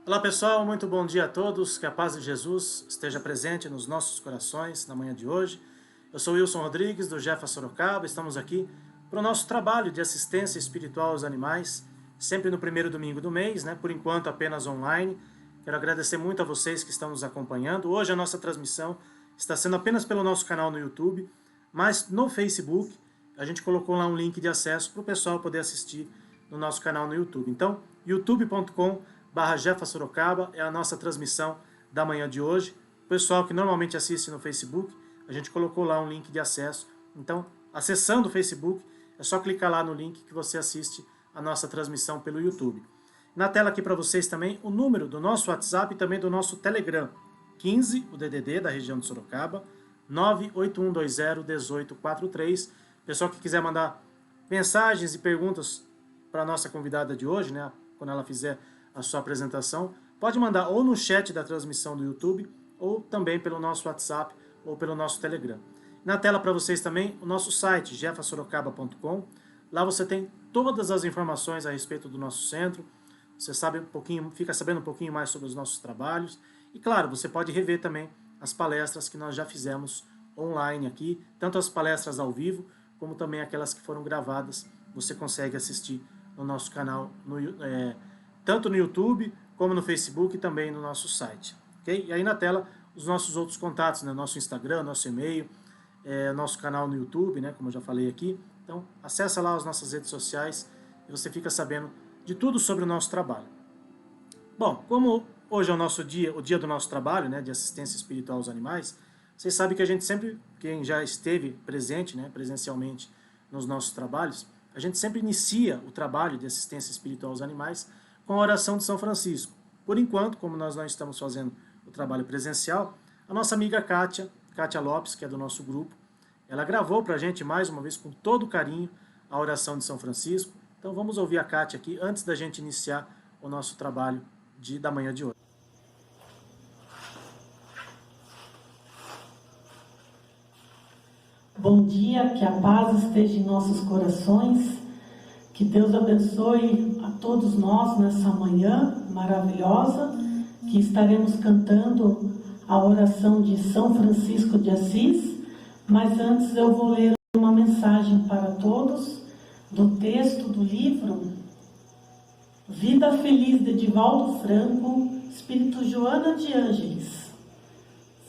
Olá pessoal, muito bom dia a todos, que a paz de Jesus esteja presente nos nossos corações na manhã de hoje. Eu sou Wilson Rodrigues do Jefa Sorocaba, estamos aqui para o nosso trabalho de assistência espiritual aos animais, sempre no primeiro domingo do mês, por enquanto apenas online. Quero agradecer muito a vocês que estão nos acompanhando. Hoje a nossa transmissão está sendo apenas pelo nosso canal no YouTube, mas no Facebook a gente colocou lá um link de acesso para o pessoal poder assistir no nosso canal no YouTube. Então, youtube.com/Jefa Sorocaba é a nossa transmissão da manhã de hoje. O pessoal que normalmente assiste no Facebook, a gente colocou lá um link de acesso. Então, acessando o Facebook, é só clicar lá no link que você assiste a nossa transmissão pelo YouTube. Na tela aqui para vocês também o número do nosso WhatsApp e também do nosso Telegram. 15, o DDD da região de Sorocaba, 981201843. Pessoal que quiser mandar mensagens e perguntas para a nossa convidada de hoje, quando ela fizer a sua apresentação, pode mandar ou no chat da transmissão do YouTube, ou também pelo nosso WhatsApp, ou pelo nosso Telegram. Na tela para vocês também o nosso site, jefasorocaba.com. Lá você tem todas as informações a respeito do nosso centro, você fica sabendo um pouquinho mais sobre os nossos trabalhos, e claro, você pode rever também as palestras que nós já fizemos online aqui, tanto as palestras ao vivo, como também aquelas que foram gravadas, você consegue assistir no nosso canal, tanto no YouTube, como no Facebook e também no nosso site. Okay? E aí na tela, os nossos outros contatos, nosso Instagram, nosso e-mail, nosso canal no YouTube, como eu já falei aqui. Então, acessa lá as nossas redes sociais e você fica sabendo de tudo sobre o nosso trabalho. Bom, como hoje é o dia do nosso trabalho, de assistência espiritual aos animais, vocês sabem que a gente sempre, quem já esteve presente, presencialmente nos nossos trabalhos, a gente sempre inicia o trabalho de assistência espiritual aos animais com a oração de São Francisco. Por enquanto, como nós não estamos fazendo o trabalho presencial, a nossa amiga Kátia Lopes, que é do nosso grupo, ela gravou para a gente mais uma vez com todo carinho a oração de São Francisco. Então vamos ouvir a Kátia aqui antes da gente iniciar o nosso trabalho da manhã de hoje. Bom dia, que a paz esteja em nossos corações, que Deus abençoe a todos nós nessa manhã maravilhosa, que estaremos cantando a oração de São Francisco de Assis, mas antes eu vou ler uma mensagem para todos do texto do livro Vida Feliz de Divaldo Franco, Espírito Joana de Ângeles.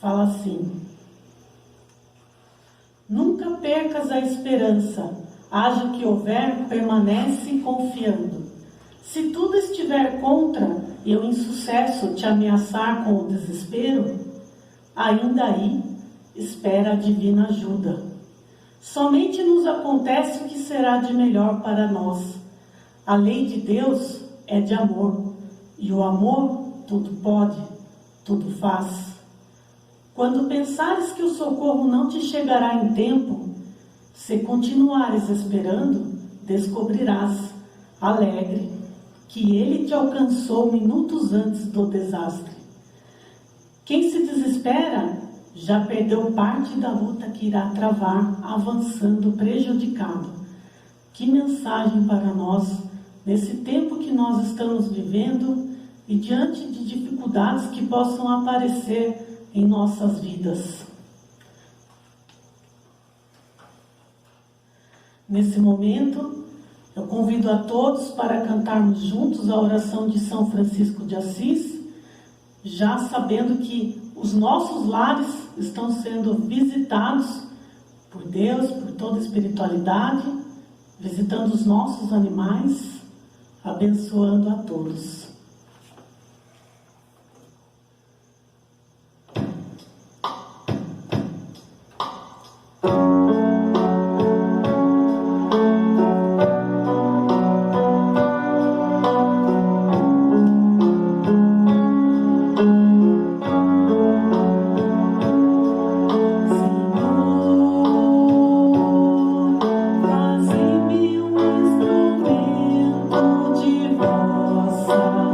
Fala assim: nunca percas a esperança, haja que houver, permanece confiando. Se tudo estiver contra e o insucesso te ameaçar com o desespero, ainda aí espera a divina ajuda. Somente nos acontece o que será de melhor para nós. A lei de Deus é de amor, e o amor tudo pode, tudo faz. Quando pensares que o socorro não te chegará em tempo, se continuares esperando, descobrirás, alegre, que ele te alcançou minutos antes do desastre. Quem se desespera já perdeu parte da luta que irá travar, avançando prejudicado. Que mensagem para nós, nesse tempo que nós estamos vivendo e diante de dificuldades que possam aparecer em nossas vidas. Nesse momento, eu convido a todos para cantarmos juntos a oração de São Francisco de Assis, já sabendo que os nossos lares estão sendo visitados por Deus, por toda a espiritualidade, visitando os nossos animais, abençoando a todos. Fazei-me um instrumento de vossa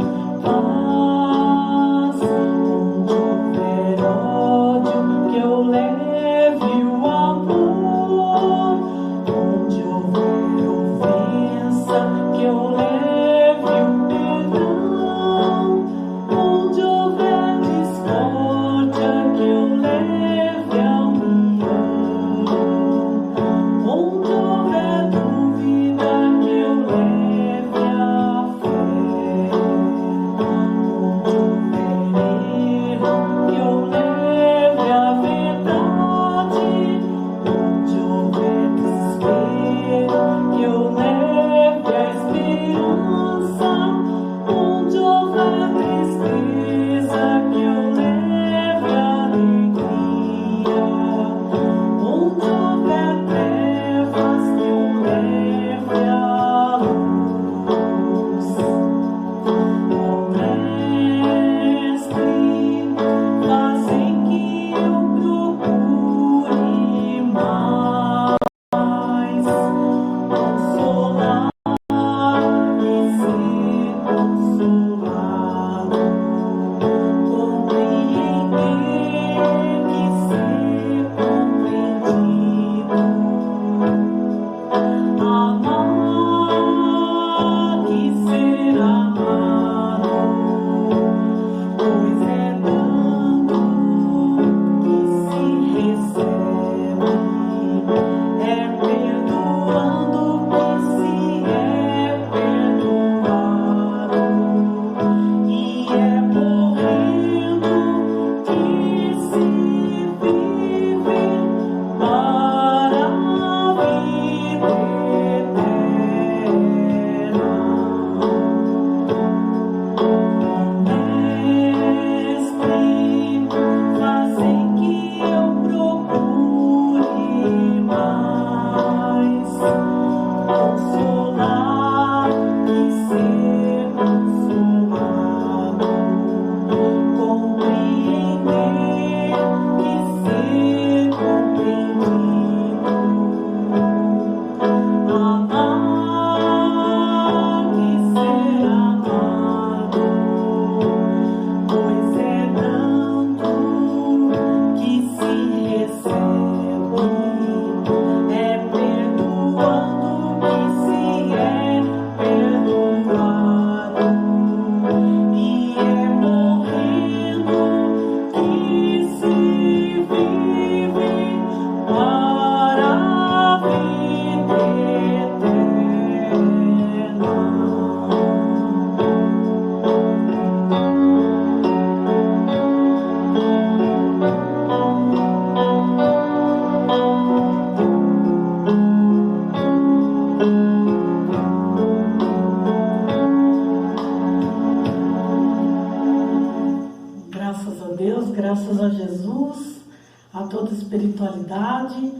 espiritualidade.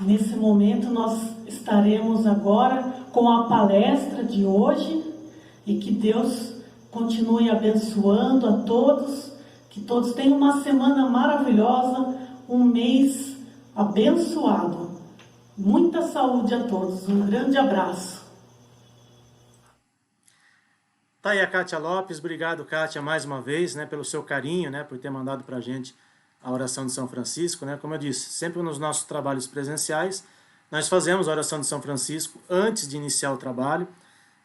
Nesse momento nós estaremos agora com a palestra de hoje e que Deus continue abençoando a todos, que todos tenham uma semana maravilhosa, um mês abençoado. Muita saúde a todos, um grande abraço. Tá aí a Kátia Lopes, obrigado, Kátia, mais uma vez, né, pelo seu carinho, né, por ter mandado para a gente a oração de São Francisco, né, como eu disse, sempre nos nossos trabalhos presenciais, nós fazemos a oração de São Francisco antes de iniciar o trabalho,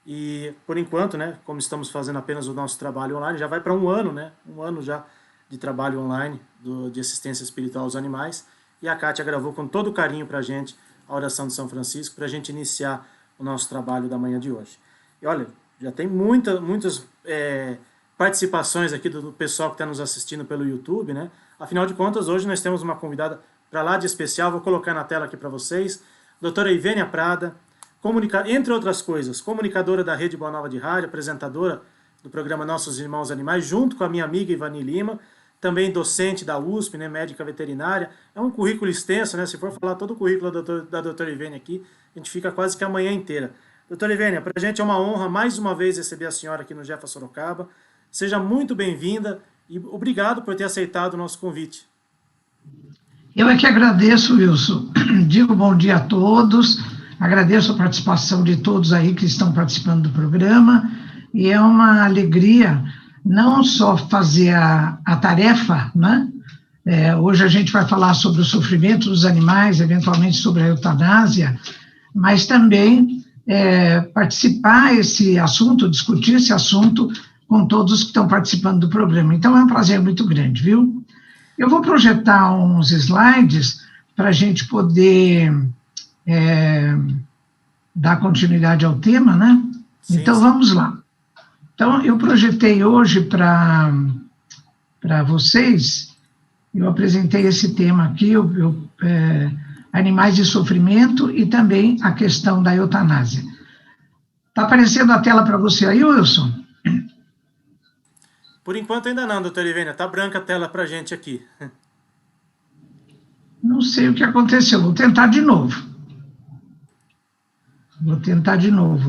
e por enquanto, né, como estamos fazendo apenas o nosso trabalho online, já vai para um ano, né, um ano já de trabalho online de assistência espiritual aos animais, e a Kátia gravou com todo carinho para a gente a oração de São Francisco, para a gente iniciar o nosso trabalho da manhã de hoje. E olha, já tem muitas participações aqui do pessoal que está nos assistindo pelo YouTube, né? Afinal de contas, hoje nós temos uma convidada para lá de especial, vou colocar na tela aqui para vocês, doutora Ivênia Prada, entre outras coisas, comunicadora da Rede Boa Nova de Rádio, apresentadora do programa Nossos Irmãos Animais, junto com a minha amiga Ivani Lima, também docente da USP, né, médica veterinária. É um currículo extenso, né? Se for falar todo o currículo da doutora Ivênia aqui, a gente fica quase que a manhã inteira. Doutora Ivênia, para a gente é uma honra mais uma vez receber a senhora aqui no Jefa Sorocaba. Seja muito bem-vinda e obrigado por ter aceitado o nosso convite. Eu é que agradeço, Wilson. Digo bom dia a todos, agradeço a participação de todos aí que estão participando do programa, e é uma alegria não só fazer a tarefa, né? Hoje a gente vai falar sobre o sofrimento dos animais, eventualmente sobre a eutanásia, mas também participar esse assunto, discutir esse assunto com todos que estão participando do programa. Então é um prazer muito grande, viu? Eu vou projetar uns slides para a gente poder dar continuidade ao tema, né? Sim, então, vamos lá. Então, eu projetei hoje para vocês, eu apresentei esse tema aqui, animais de sofrimento e também a questão da eutanásia. Está aparecendo a tela para você aí, Wilson? Por enquanto ainda não, doutora Ivênia, está branca a tela para a gente aqui. Não sei o que aconteceu, vou tentar de novo.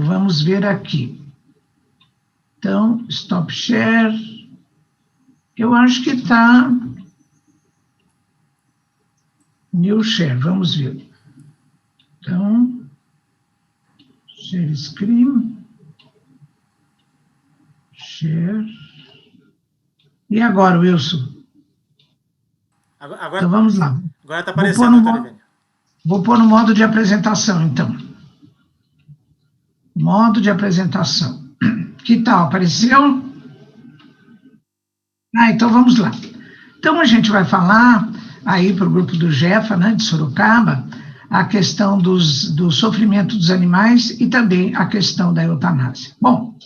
Vamos ver aqui. Então, stop share. Eu acho que está... New share, vamos ver. Então, share screen. Share. E agora, Wilson? Agora, então, vamos lá. Agora está aparecendo, doutora Ivênia. Vou pôr no modo de apresentação, então. Modo de apresentação. Que tal? Apareceu? Então vamos lá. Então a gente vai falar aí para o grupo do Jefa, né, de Sorocaba, a questão do sofrimento dos animais e também a questão da eutanásia. Bom,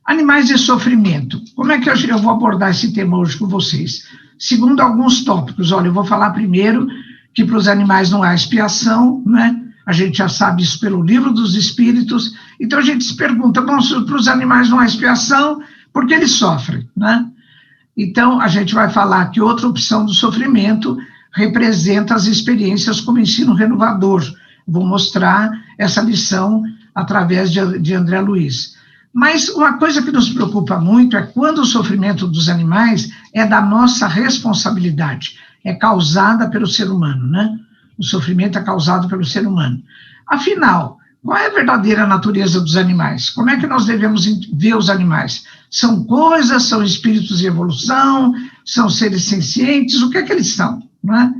animais de sofrimento. Como é que eu vou abordar esse tema hoje com vocês? Segundo alguns tópicos. Olha, eu vou falar primeiro que para os animais não há expiação, né? A gente já sabe isso pelo Livro dos Espíritos. Então a gente se pergunta, bom, se para os animais não há expiação, por que eles sofrem, né? Então a gente vai falar que outra opção do sofrimento representa as experiências como ensino renovador. Vou mostrar essa lição através de André Luiz. Mas uma coisa que nos preocupa muito é quando o sofrimento dos animais é da nossa responsabilidade, é causada pelo ser humano, né? O sofrimento é causado pelo ser humano. Afinal, qual é a verdadeira natureza dos animais? Como é que nós devemos ver os animais? São coisas, são espíritos em evolução, são seres sencientes, o que é que eles são? Né?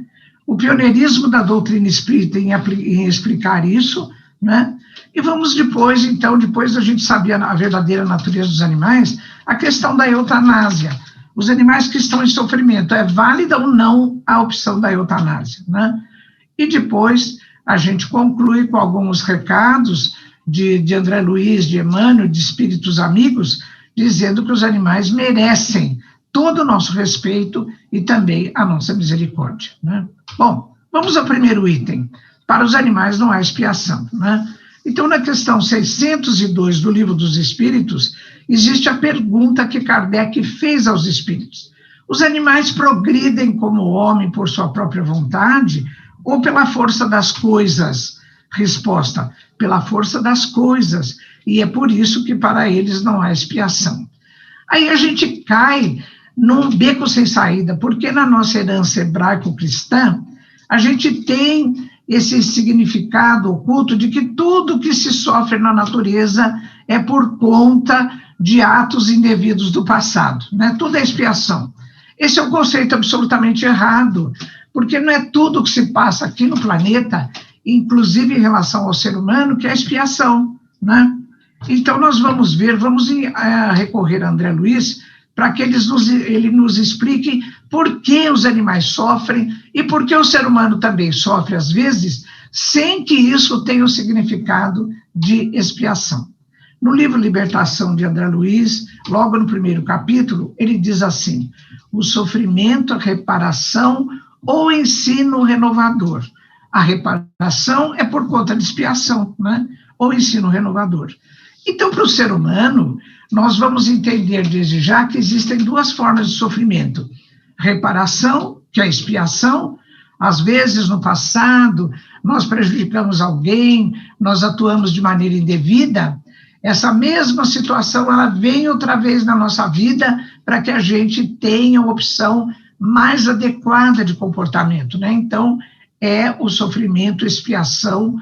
O pioneirismo da doutrina espírita em explicar isso, né? E vamos depois, então, depois da gente saber a verdadeira natureza dos animais, a questão da eutanásia. Os animais que estão em sofrimento, é válida ou não a opção da eutanásia, né? E depois a gente conclui com alguns recados de André Luiz, de Emmanuel, de espíritos amigos, dizendo que os animais merecem todo o nosso respeito e também a nossa misericórdia, né? Bom, vamos ao primeiro item. Para os animais não há expiação, né? Então, na questão 602 do Livro dos Espíritos, existe a pergunta que Kardec fez aos espíritos. Os animais progridem como homem por sua própria vontade ou pela força das coisas? Resposta: pela força das coisas, e é por isso que para eles não há expiação. Aí a gente cai num beco sem saída, porque na nossa herança hebraico-cristã, a gente tem esse significado oculto de que tudo que se sofre na natureza é por conta de atos indevidos do passado, né? Tudo é expiação. Esse é um conceito absolutamente errado, porque não é tudo que se passa aqui no planeta, inclusive em relação ao ser humano, que é expiação, né? Então, nós vamos ver, vamos recorrer a André Luiz para que ele nos explique por que os animais sofrem e por que o ser humano também sofre, às vezes, sem que isso tenha o significado de expiação. No livro Libertação, de André Luiz, logo no primeiro capítulo, ele diz assim: o sofrimento, a reparação ou ensino renovador. A reparação é por conta de expiação, né? Ou ensino renovador. Então, para o ser humano, nós vamos entender desde já que existem duas formas de sofrimento. Reparação, que é a expiação. Às vezes, no passado, nós prejudicamos alguém, nós atuamos de maneira indevida. Essa mesma situação, ela vem outra vez na nossa vida para que a gente tenha uma opção mais adequada de comportamento, né? Então, é o sofrimento, expiação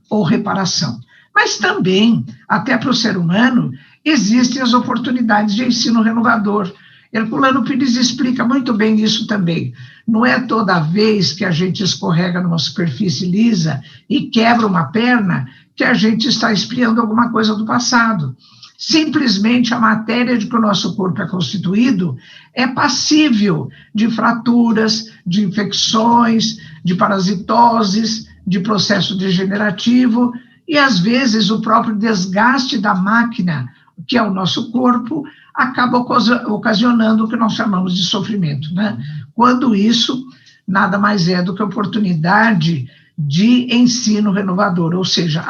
ou reparação. Mas também, até para o ser humano, existem as oportunidades de ensino renovador. Herculano Pires explica muito bem isso também. Não é toda vez que a gente escorrega numa superfície lisa e quebra uma perna que a gente está expiando alguma coisa do passado. Simplesmente a matéria de que o nosso corpo é constituído é passível de fraturas, de infecções, de parasitoses, de processo degenerativo, e às vezes o próprio desgaste da máquina, que é o nosso corpo, acaba ocasionando o que nós chamamos de sofrimento, né? Quando isso nada mais é do que oportunidade de ensino renovador, ou seja,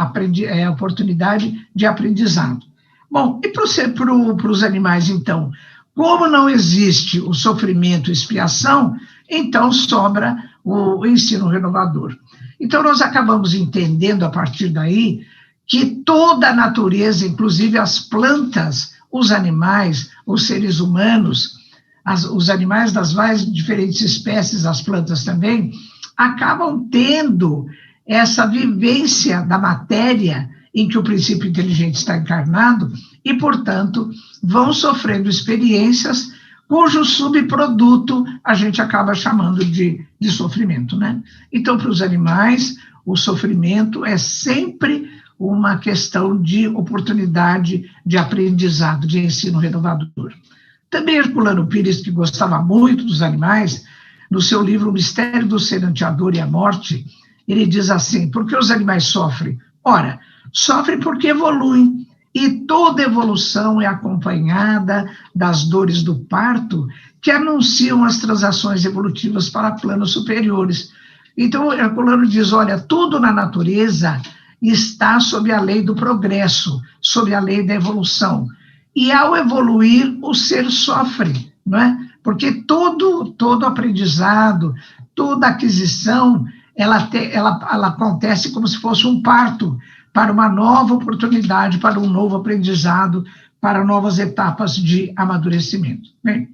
oportunidade de aprendizado. Bom, e para os animais, então, como não existe o sofrimento e expiação, então sobra o ensino renovador. Então, nós acabamos entendendo, a partir daí, que toda a natureza, inclusive as plantas, os animais, os seres humanos, os animais das mais diferentes espécies, as plantas também, acabam tendo essa vivência da matéria em que o princípio inteligente está encarnado e, portanto, vão sofrendo experiências cujo subproduto a gente acaba chamando de sofrimento, né? Então, para os animais, o sofrimento é sempre uma questão de oportunidade de aprendizado, de ensino renovador. Também Herculano Pires, que gostava muito dos animais, no seu livro O Mistério do Ser Ante a Dor e a Morte, ele diz assim: por que os animais sofrem? Ora, sofrem porque evoluem, e toda evolução é acompanhada das dores do parto, que anunciam as transações evolutivas para planos superiores. Então, Herculano diz, olha, tudo na natureza está sob a lei do progresso, sob a lei da evolução. E ao evoluir, o ser sofre, não é? Porque todo aprendizado, toda aquisição, ela acontece como se fosse um parto para uma nova oportunidade, para um novo aprendizado, para novas etapas de amadurecimento. Bem,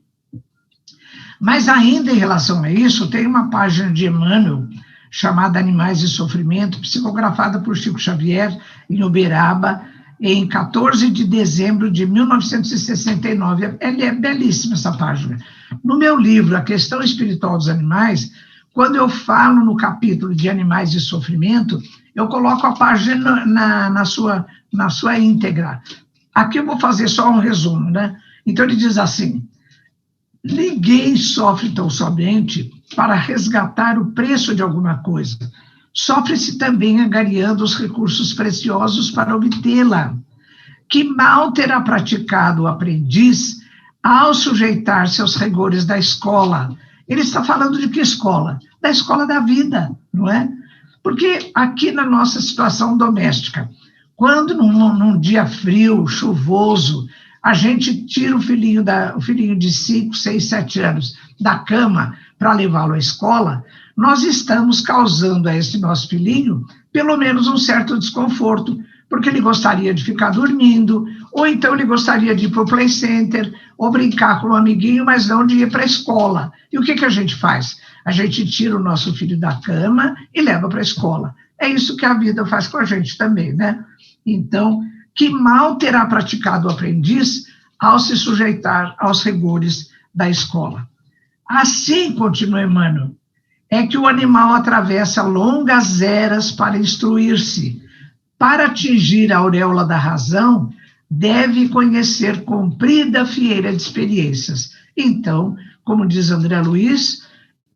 mas ainda em relação a isso, tem uma página de Emmanuel, chamada Animais e Sofrimento, psicografada por Chico Xavier, em Uberaba, em 14 de dezembro de 1969. É belíssima essa página. No meu livro, A Questão Espiritual dos Animais, quando eu falo no capítulo de Animais e Sofrimento, eu coloco a página na sua íntegra. Aqui eu vou fazer só um resumo, né? Então, ele diz assim: ninguém sofre tão somente para resgatar o preço de alguma coisa. Sofre-se também angariando os recursos preciosos para obtê-la. Que mal terá praticado o aprendiz ao sujeitar-se aos rigores da escola? Ele está falando de que escola? Da escola da vida, não é? Porque aqui na nossa situação doméstica, quando num dia frio, chuvoso, a gente tira o filhinho de 5, 6, 7 anos da cama para levá-lo à escola, nós estamos causando a esse nosso filhinho pelo menos um certo desconforto, porque ele gostaria de ficar dormindo, ou então ele gostaria de ir para o play center, ou brincar com um amiguinho, mas não de ir para a escola. E o que a gente faz? A gente tira o nosso filho da cama e leva para a escola. É isso que a vida faz com a gente também, né? Então, que mal terá praticado o aprendiz ao se sujeitar aos rigores da escola. Assim, continua Emmanuel, é que o animal atravessa longas eras para instruir-se. Para atingir a auréola da razão, deve conhecer comprida fieira de experiências. Então, como diz André Luiz,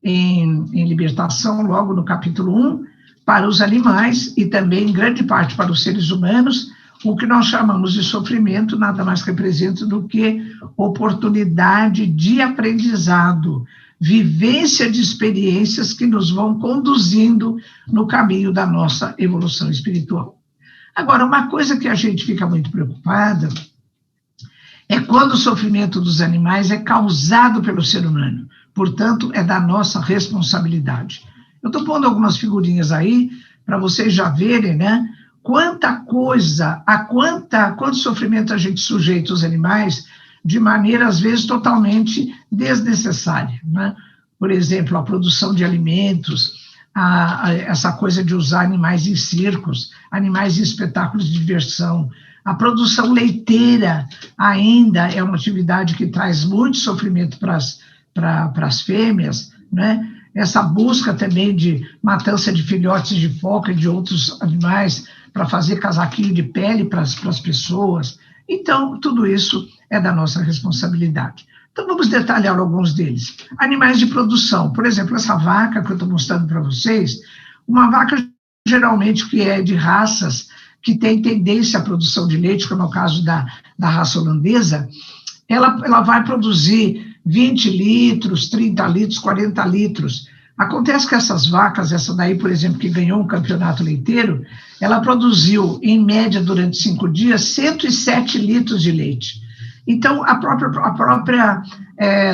em Libertação, logo no capítulo 1, para os animais e também, em grande parte, para os seres humanos, o que nós chamamos de sofrimento nada mais representa do que oportunidade de aprendizado, vivência de experiências que nos vão conduzindo no caminho da nossa evolução espiritual. Agora, uma coisa que a gente fica muito preocupada é quando o sofrimento dos animais é causado pelo ser humano, portanto, é da nossa responsabilidade. Eu estou pondo algumas figurinhas aí para vocês já verem, né? Quanto sofrimento a gente sujeita os animais de maneira, às vezes, totalmente desnecessária, né? Por exemplo, a produção de alimentos, essa coisa de usar animais em circos, animais em espetáculos de diversão. A produção leiteira ainda é uma atividade que traz muito sofrimento para as fêmeas, né? Essa busca também de matança de filhotes de foca e de outros animais para fazer casaquinho de pele para as pessoas. Então, tudo isso é da nossa responsabilidade. Então, vamos detalhar alguns deles. Animais de produção. Por exemplo, essa vaca que eu estou mostrando para vocês, uma vaca geralmente que é de raças que tem tendência à produção de leite, como é o caso da raça holandesa, ela vai produzir 20 litros, 30 litros, 40 litros. Acontece que essas vacas, essa daí, por exemplo, que ganhou um campeonato leiteiro, ela produziu, em média, durante 5 dias, 107 litros de leite. Então, a própria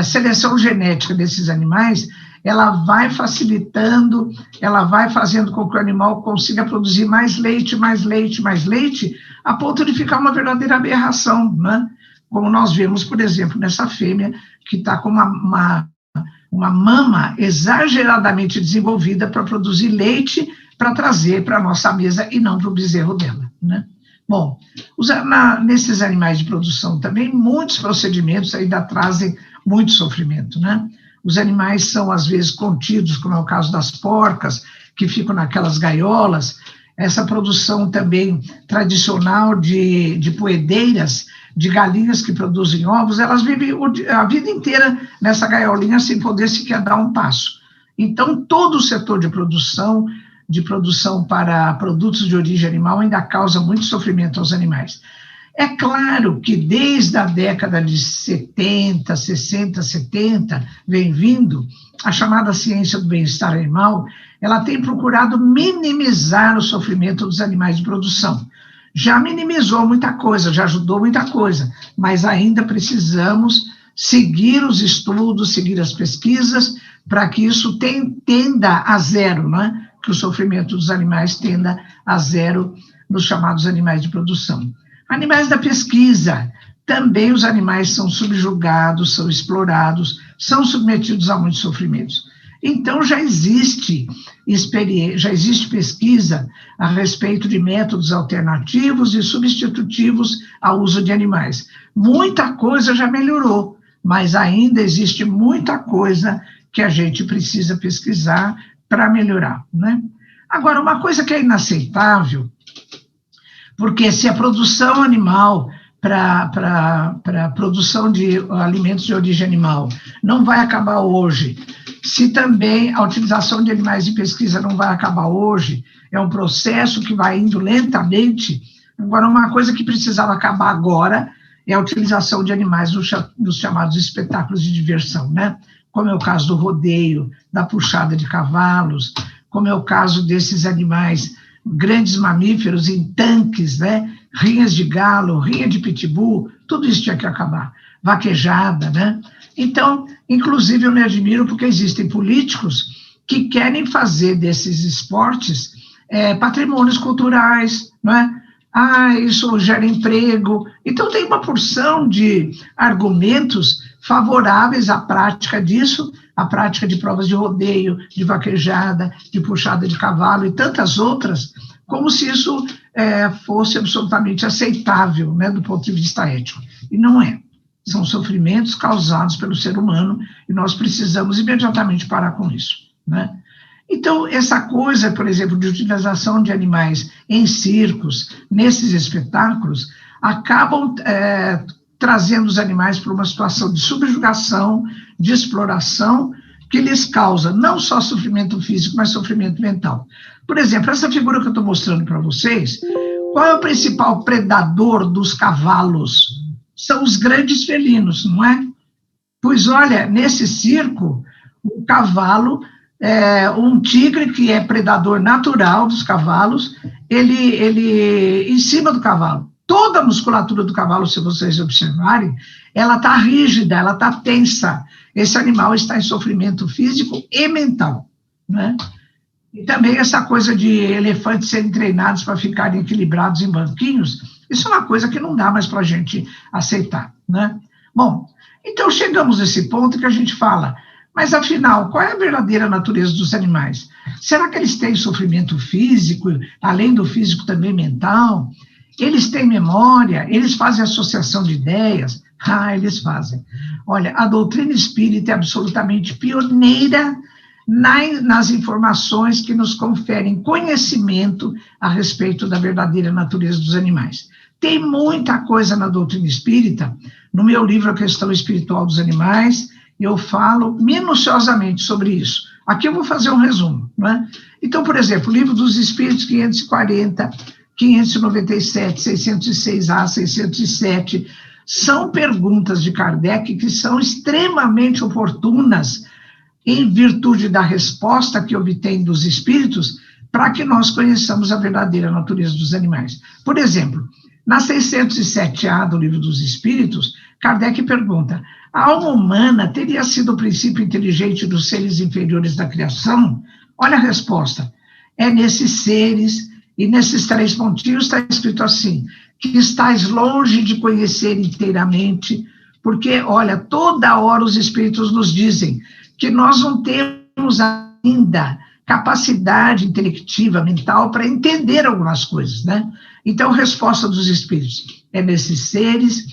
seleção genética desses animais, ela vai facilitando, ela vai fazendo com que o animal consiga produzir mais leite, a ponto de ficar uma verdadeira aberração, né? Como nós vemos, por exemplo, nessa fêmea que está com uma mama exageradamente desenvolvida para produzir leite para trazer para a nossa mesa e não para o bezerro dela, né? Bom, nesses animais de produção também, muitos procedimentos ainda trazem muito sofrimento, né? Os animais são, às vezes, contidos, como é o caso das porcas, que ficam naquelas gaiolas. Essa produção também tradicional de poedeiras, de galinhas que produzem ovos, elas vivem a vida inteira nessa gaiolinha sem poder sequer dar um passo. Então, todo o setor de produção para produtos de origem animal ainda causa muito sofrimento aos animais. É claro que desde a década de 70, 60, 70, vem vindo, a chamada ciência do bem-estar animal, ela tem procurado minimizar o sofrimento dos animais de produção. Já minimizou muita coisa, já ajudou muita coisa, mas ainda precisamos seguir os estudos, seguir as pesquisas, para que isso tenda a zero, né? Que o sofrimento dos animais tenda a zero nos chamados animais de produção. Animais da pesquisa, também os animais são subjugados, são explorados, são submetidos a muitos sofrimentos. Então, já existe pesquisa a respeito de métodos alternativos e substitutivos ao uso de animais. Muita coisa já melhorou, mas ainda existe muita coisa que a gente precisa pesquisar para melhorar, né? Agora, uma coisa que é inaceitável, porque se a produção animal para a produção de alimentos de origem animal não vai acabar hoje, se também a utilização de animais de pesquisa não vai acabar hoje, é um processo que vai indo lentamente. Agora, uma coisa que precisava acabar agora é a utilização de animais nos chamados espetáculos de diversão, né? Como é o caso do rodeio, da puxada de cavalos, como é o caso desses animais, grandes mamíferos em tanques, né? Rinhas de galo, rinha de pitbull, tudo isso tinha que acabar. Vaquejada, né? Então, inclusive, eu me admiro porque existem políticos que querem fazer desses esportes patrimônios culturais, não é? Isso gera emprego. Então, tem uma porção de argumentos favoráveis à prática disso, à prática de provas de rodeio, de vaquejada, de puxada de cavalo e tantas outras, como se isso fosse absolutamente aceitável, né, do ponto de vista ético. E não é. São sofrimentos causados pelo ser humano e nós precisamos imediatamente parar com isso, né? Então, essa coisa, por exemplo, de utilização de animais em circos, nesses espetáculos, acabam trazendo os animais para uma situação de subjugação, de exploração, que lhes causa não só sofrimento físico, mas sofrimento mental. Por exemplo, essa figura que eu estou mostrando para vocês, qual é o principal predador dos cavalos? São os grandes felinos, não é? Pois olha, nesse circo, o cavalo... um tigre, que é predador natural dos cavalos, ele em cima do cavalo. Toda a musculatura do cavalo, se vocês observarem, ela está rígida, ela está tensa. Esse animal está em sofrimento físico e mental, né? E também essa coisa de elefantes serem treinados para ficarem equilibrados em banquinhos, isso é uma coisa que não dá mais para a gente aceitar, né? Bom, então chegamos nesse ponto que a gente fala... Mas, afinal, qual é a verdadeira natureza dos animais? Será que eles têm sofrimento físico, além do físico também mental? Eles têm memória? Eles fazem associação de ideias? Eles fazem. Olha, a doutrina espírita é absolutamente pioneira nas informações que nos conferem conhecimento a respeito da verdadeira natureza dos animais. Tem muita coisa na doutrina espírita. No meu livro, A Questão Espiritual dos Animais, eu falo minuciosamente sobre isso. Aqui eu vou fazer um resumo, né? Então, por exemplo, o Livro dos Espíritos 540, 597, 606A, 607, são perguntas de Kardec que são extremamente oportunas em virtude da resposta que obtém dos espíritos para que nós conheçamos a verdadeira natureza dos animais. Por exemplo, na 607A do Livro dos Espíritos, Kardec pergunta: a alma humana teria sido o princípio inteligente dos seres inferiores da criação? Olha a resposta. É nesses seres, e nesses 3 pontinhos está escrito assim, que estais longe de conhecer inteiramente, porque, olha, toda hora os espíritos nos dizem que nós não temos ainda capacidade intelectiva, mental, para entender algumas coisas, né? Então, resposta dos espíritos: é nesses seres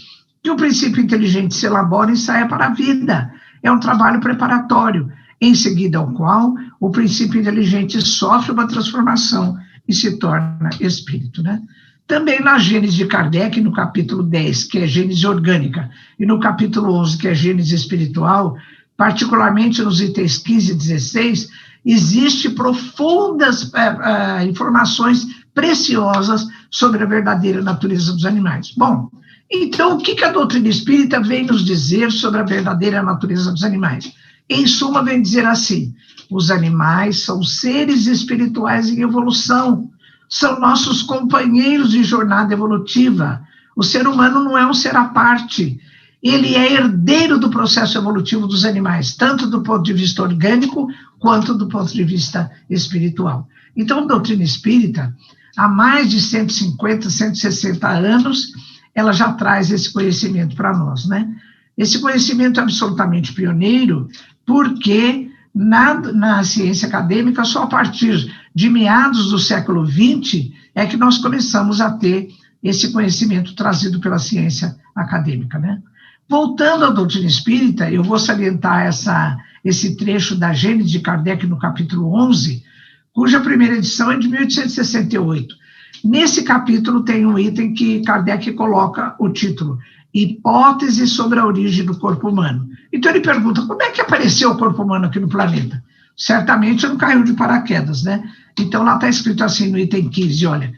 que o princípio inteligente se elabora e sai para a vida. É um trabalho preparatório, em seguida ao qual o princípio inteligente sofre uma transformação e se torna espírito, né? Também na Gênese de Kardec, no capítulo 10, que é Gênese orgânica, e no capítulo 11, que é Gênese espiritual, particularmente nos itens 15 e 16, existe profundas informações preciosas sobre a verdadeira natureza dos animais. Bom, então, o que a doutrina espírita vem nos dizer sobre a verdadeira natureza dos animais? Em suma, vem dizer assim: os animais são seres espirituais em evolução, são nossos companheiros de jornada evolutiva. O ser humano não é um ser à parte, ele é herdeiro do processo evolutivo dos animais, tanto do ponto de vista orgânico, quanto do ponto de vista espiritual. Então, a doutrina espírita, há mais de 150, 160 anos, ela já traz esse conhecimento para nós, né? Esse conhecimento é absolutamente pioneiro, porque na ciência acadêmica, só a partir de meados do século XX, é que nós começamos a ter esse conhecimento trazido pela ciência acadêmica, né? Voltando à doutrina espírita, eu vou salientar esse trecho da Gênese de Kardec no capítulo 11, cuja primeira edição é de 1868. Nesse capítulo tem um item que Kardec coloca o título: Hipótese sobre a origem do corpo humano. Então ele pergunta: como é que apareceu o corpo humano aqui no planeta? Certamente não caiu de paraquedas, né? Então lá está escrito assim no item 15, olha: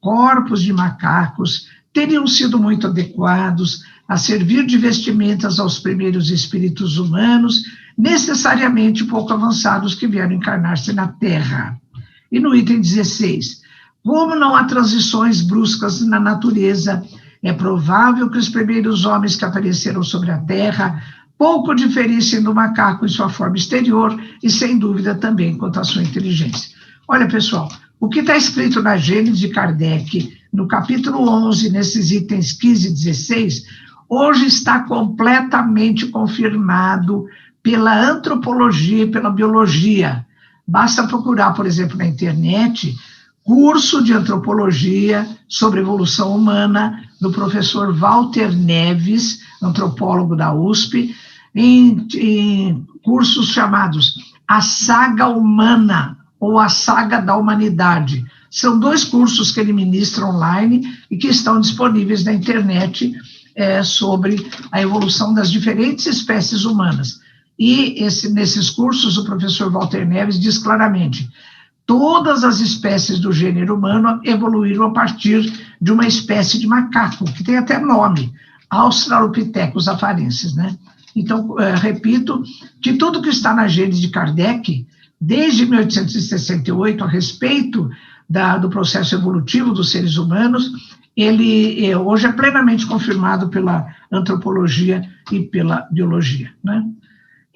corpos de macacos teriam sido muito adequados a servir de vestimentas aos primeiros espíritos humanos, necessariamente pouco avançados que vieram encarnar-se na Terra. E no item 16, como não há transições bruscas na natureza, É provável que os primeiros homens que apareceram sobre a Terra pouco diferissem do macaco em sua forma exterior e, sem dúvida, também quanto à sua inteligência. Olha, pessoal, o que está escrito na Gênese de Kardec, no capítulo 11, nesses itens 15 e 16, hoje está completamente confirmado pela antropologia e pela biologia. Basta procurar, por exemplo, na internet, curso de antropologia sobre evolução humana, do professor Walter Neves, antropólogo da USP, em cursos chamados A Saga Humana ou A Saga da Humanidade. São 2 cursos que ele ministra online e que estão disponíveis na internet sobre a evolução das diferentes espécies humanas. E nesses cursos, o professor Walter Neves diz claramente: todas as espécies do gênero humano evoluíram a partir de uma espécie de macaco, que tem até nome, Australopithecus afarensis, né? Então, repito, que tudo que está na Gênese de Kardec, desde 1868, a respeito do processo evolutivo dos seres humanos, ele hoje é plenamente confirmado pela antropologia e pela biologia, né?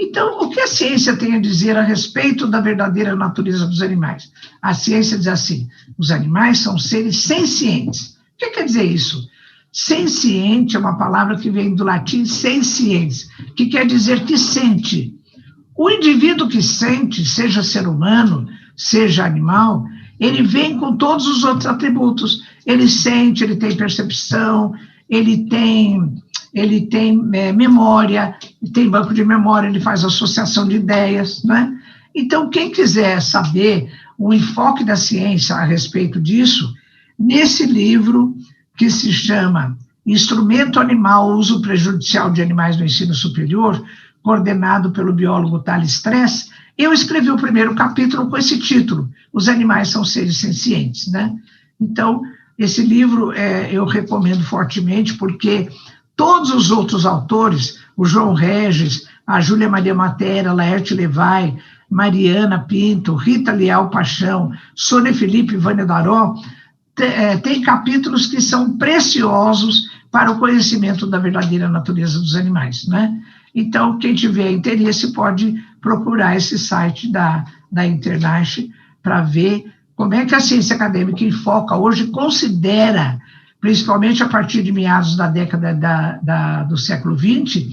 Então, o que a ciência tem a dizer a respeito da verdadeira natureza dos animais? A ciência diz assim: os animais são seres sencientes. O que quer dizer isso? Senciente é uma palavra que vem do latim sensiens, que quer dizer que sente. O indivíduo que sente, seja ser humano, seja animal, ele vem com todos os outros atributos. Ele sente, ele tem percepção, ele tem memória, tem banco de memória, ele faz associação de ideias, né? Então, quem quiser saber o enfoque da ciência a respeito disso, nesse livro que se chama Instrumento Animal, Uso Prejudicial de Animais no Ensino Superior, coordenado pelo biólogo Thales Stress, eu escrevi o primeiro capítulo com esse título: Os Animais são Seres Sencientes, né? Então, esse livro eu recomendo fortemente, porque todos os outros autores, o João Regis, a Júlia Maria Matera, Laerte Levay, Mariana Pinto, Rita Leal Paixão, Sônia Felipe e Vânia Daró, tem capítulos que são preciosos para o conhecimento da verdadeira natureza dos animais, né? Então, quem tiver interesse pode procurar esse site da internet para ver como é que a ciência acadêmica enfoca hoje, considera, principalmente a partir de meados da década do século XX,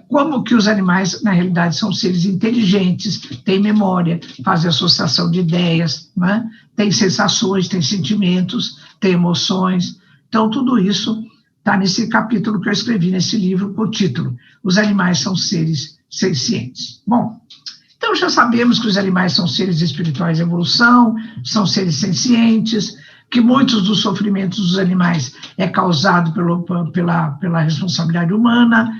como que os animais, na realidade, são seres inteligentes, têm memória, fazem associação de ideias, né? Têm sensações, têm sentimentos, têm emoções. Então, tudo isso está nesse capítulo que eu escrevi nesse livro, com o título Os Animais são Seres Sencientes. Bom, então já sabemos que os animais são seres espirituais em evolução, são seres sencientes, que muitos dos sofrimentos dos animais é causado pela responsabilidade humana.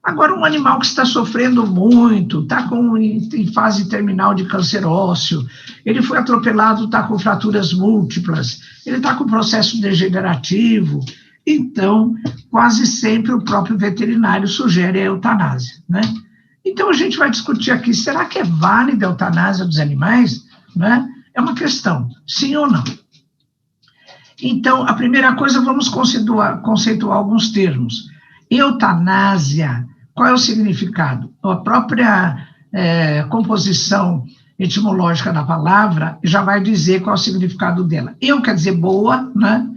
Agora, um animal que está sofrendo muito, está em fase terminal de câncer ósseo, ele foi atropelado, está com fraturas múltiplas, ele está com processo degenerativo, então, quase sempre o próprio veterinário sugere a eutanásia, né? Então, a gente vai discutir aqui, será que é válida a eutanásia dos animais? Né? É uma questão, sim ou não? Então, a primeira coisa, vamos conceituar alguns termos. Eutanásia, qual é o significado? A própria composição etimológica da palavra já vai dizer qual é o significado dela. Eu quer dizer boa, né?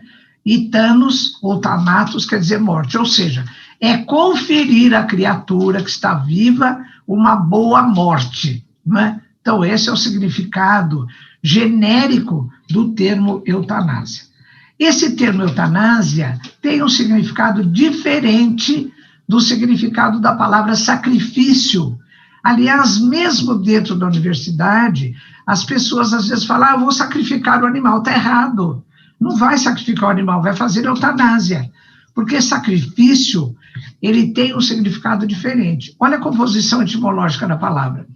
E thanos, ou thanatos, quer dizer morte, ou seja, é conferir à criatura que está viva uma boa morte, né? Então, esse é o significado genérico do termo eutanásia. Esse termo eutanásia tem um significado diferente do significado da palavra sacrifício. Aliás, mesmo dentro da universidade, as pessoas às vezes falam, eu vou sacrificar o animal, está errado. Não vai sacrificar o animal, vai fazer eutanásia. Porque sacrifício, ele tem um significado diferente. Olha a composição etimológica da palavra.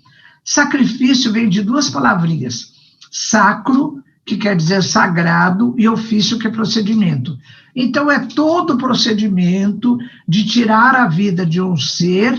Sacrifício vem de 2 palavrinhas. Sacro, que quer dizer sagrado, e ofício, que é procedimento. Então, é todo o procedimento de tirar a vida de um ser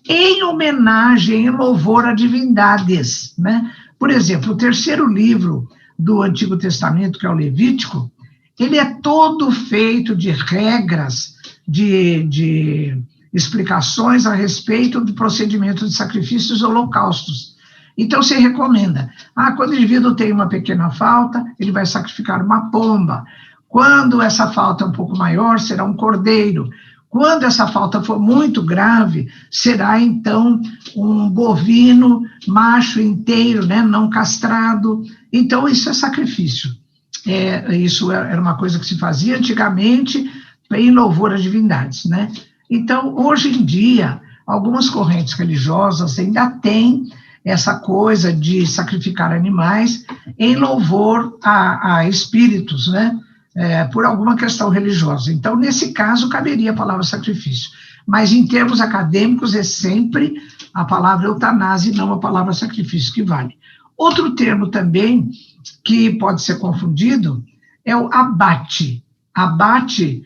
em homenagem, em louvor a divindades, né? Por exemplo, o 3º livro do Antigo Testamento, que é o Levítico, ele é todo feito de regras, de explicações a respeito do procedimento de sacrifícios e holocaustos. Então, se recomenda, quando o indivíduo tem uma pequena falta, ele vai sacrificar uma pomba. Quando essa falta é um pouco maior, será um cordeiro. Quando essa falta for muito grave, será, então, um bovino macho inteiro, né, não castrado. Então, isso é sacrifício. Isso era uma coisa que se fazia antigamente em louvor às divindades, né? Então, hoje em dia, algumas correntes religiosas ainda têm essa coisa de sacrificar animais em louvor a espíritos, né? Por alguma questão religiosa. Então, nesse caso, caberia a palavra sacrifício. Mas, em termos acadêmicos, é sempre a palavra eutanásia e não a palavra sacrifício que vale. Outro termo também que pode ser confundido é o abate. Abate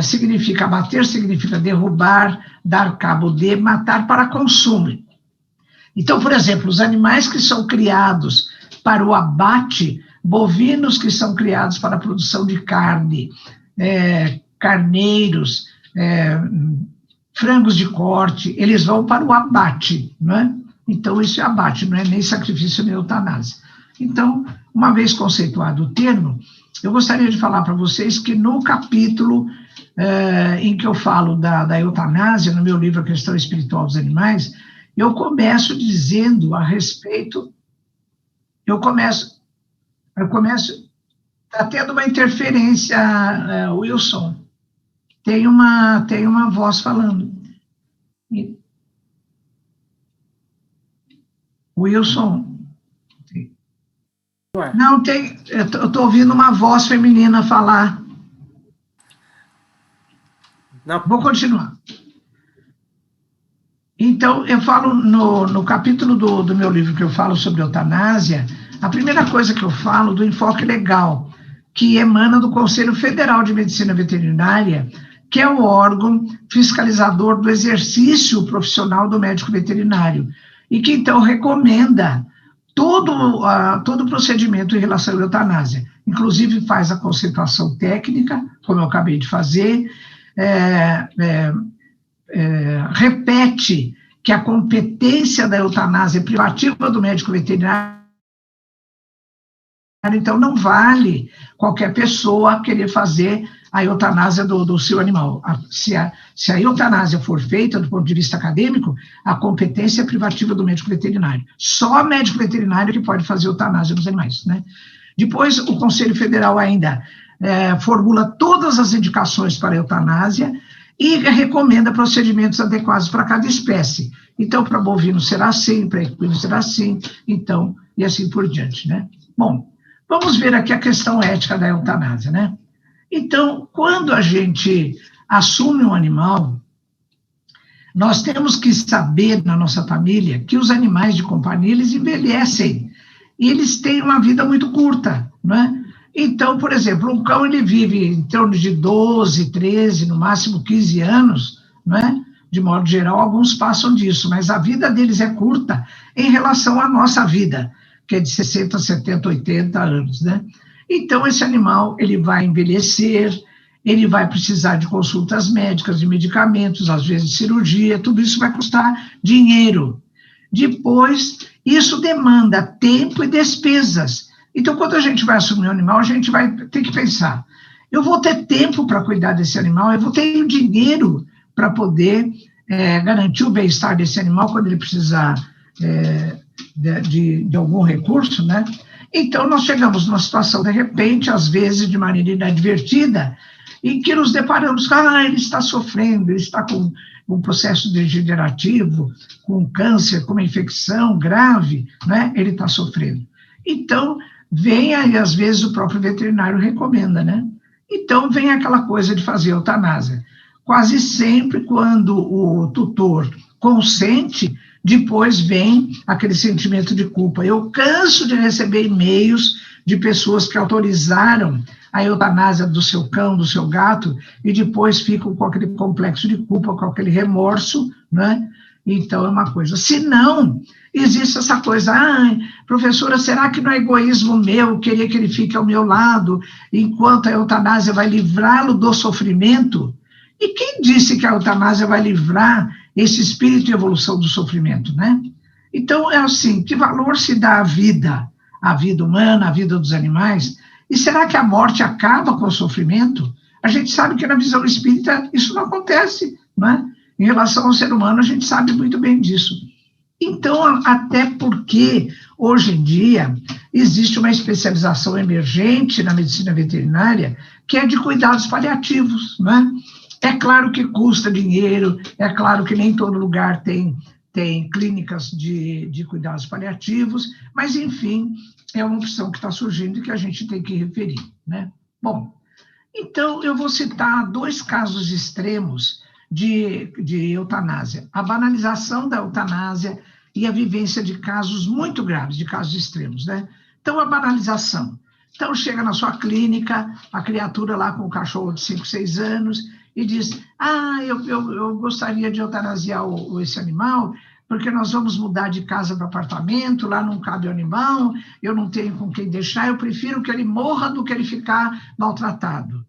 significa, abater significa derrubar, dar cabo de, matar para consumo. Então, por exemplo, os animais que são criados para o abate, bovinos que são criados para a produção de carne, carneiros, frangos de corte, eles vão para o abate, não é? Então, isso é abate, não é nem sacrifício nem eutanásia. Então, uma vez conceituado o termo, eu gostaria de falar para vocês que no capítulo em que eu falo da eutanásia, no meu livro A Questão Espiritual dos Animais, eu começo dizendo a respeito, está tendo uma interferência, Wilson, tem uma voz falando. Wilson, não tem, eu estou ouvindo uma voz feminina falar. Não. Vou continuar. Então, eu falo no capítulo do meu livro que eu falo sobre eutanásia, a primeira coisa que eu falo do enfoque legal, que emana do Conselho Federal de Medicina Veterinária, que é o órgão fiscalizador do exercício profissional do médico veterinário, e que, então, recomenda todo o procedimento em relação à eutanásia. Inclusive, faz a conceituação técnica, como eu acabei de fazer, repete que a competência da eutanásia é privativa do médico veterinário, então não vale qualquer pessoa querer fazer a eutanásia do seu animal. Se a eutanásia for feita do ponto de vista acadêmico, a competência é privativa do médico veterinário. Só o médico veterinário que pode fazer eutanásia dos animais, né? Depois, o Conselho Federal ainda formula todas as indicações para a eutanásia e recomenda procedimentos adequados para cada espécie. Então, para bovino será assim, para equino será assim, então, e assim por diante, né? Bom, vamos ver aqui a questão ética da eutanásia, né? Então, quando a gente assume um animal, nós temos que saber na nossa família que os animais de companhia, eles envelhecem, e eles têm uma vida muito curta, não é? Então, por exemplo, um cão, ele vive em torno de 12, 13, no máximo 15 anos, não é? De modo geral, alguns passam disso, mas a vida deles é curta em relação à nossa vida, que é de 60, 70, 80 anos, né? Então, esse animal, ele vai envelhecer, ele vai precisar de consultas médicas, de medicamentos, às vezes de cirurgia, tudo isso vai custar dinheiro. Depois, isso demanda tempo e despesas. Então, quando a gente vai assumir um animal, a gente vai ter que pensar, eu vou ter tempo para cuidar desse animal, eu vou ter o dinheiro para poder garantir o bem-estar desse animal quando ele precisar de algum recurso, né? Então, nós chegamos numa situação, de repente, às vezes de maneira inadvertida, em que nos deparamos, ele está sofrendo, ele está com um processo degenerativo, com câncer, com uma infecção grave, né? Ele está sofrendo. Então, vem aí, às vezes, o próprio veterinário recomenda, né? Então, vem aquela coisa de fazer eutanásia. Quase sempre, quando o tutor consente, depois vem aquele sentimento de culpa. Eu canso de receber e-mails de pessoas que autorizaram a eutanásia do seu cão, do seu gato, e depois ficam com aquele complexo de culpa, com aquele remorso, né? Então, é uma coisa. Se não, existe essa coisa, professora, será que não é egoísmo meu querer que ele fique ao meu lado, enquanto a eutanásia vai livrá-lo do sofrimento? E quem disse que a eutanásia vai livrar esse espírito de evolução do sofrimento, né? Então, é assim, que valor se dá à vida humana, à vida dos animais? E será que a morte acaba com o sofrimento? A gente sabe que na visão espírita isso não acontece, não é? Em relação ao ser humano, a gente sabe muito bem disso. Então, até porque, hoje em dia, existe uma especialização emergente na medicina veterinária, que é de cuidados paliativos, não é? É claro que custa dinheiro, é claro que nem todo lugar tem clínicas de cuidados paliativos, mas, enfim, é uma opção que está surgindo e que a gente tem que referir, né? Bom, então, eu vou citar 2 casos extremos de eutanásia. A banalização da eutanásia e a vivência de casos muito graves, de casos extremos, né? Então, a banalização. Então, chega na sua clínica, a criatura lá com o cachorro de 5, 6 anos, e diz, eu gostaria de eutanasiar esse animal, porque nós vamos mudar de casa para apartamento, lá não cabe o animal, eu não tenho com quem deixar, eu prefiro que ele morra do que ele ficar maltratado.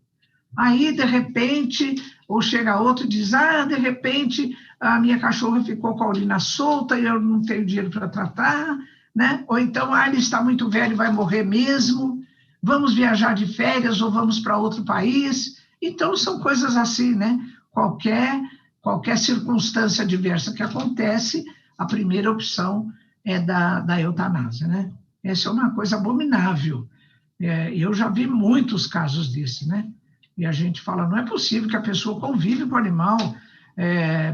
Aí, de repente, ou chega outro e diz, de repente, a minha cachorra ficou com a urina solta e eu não tenho dinheiro para tratar, né? Ou então, ele está muito velho e vai morrer mesmo, vamos viajar de férias ou vamos para outro país. Então, são coisas assim, né? Qualquer circunstância adversa que acontece, a primeira opção é da eutanásia, né? Essa é uma coisa abominável. Eu já vi muitos casos desse, né? E a gente fala, não é possível que a pessoa convive com o animal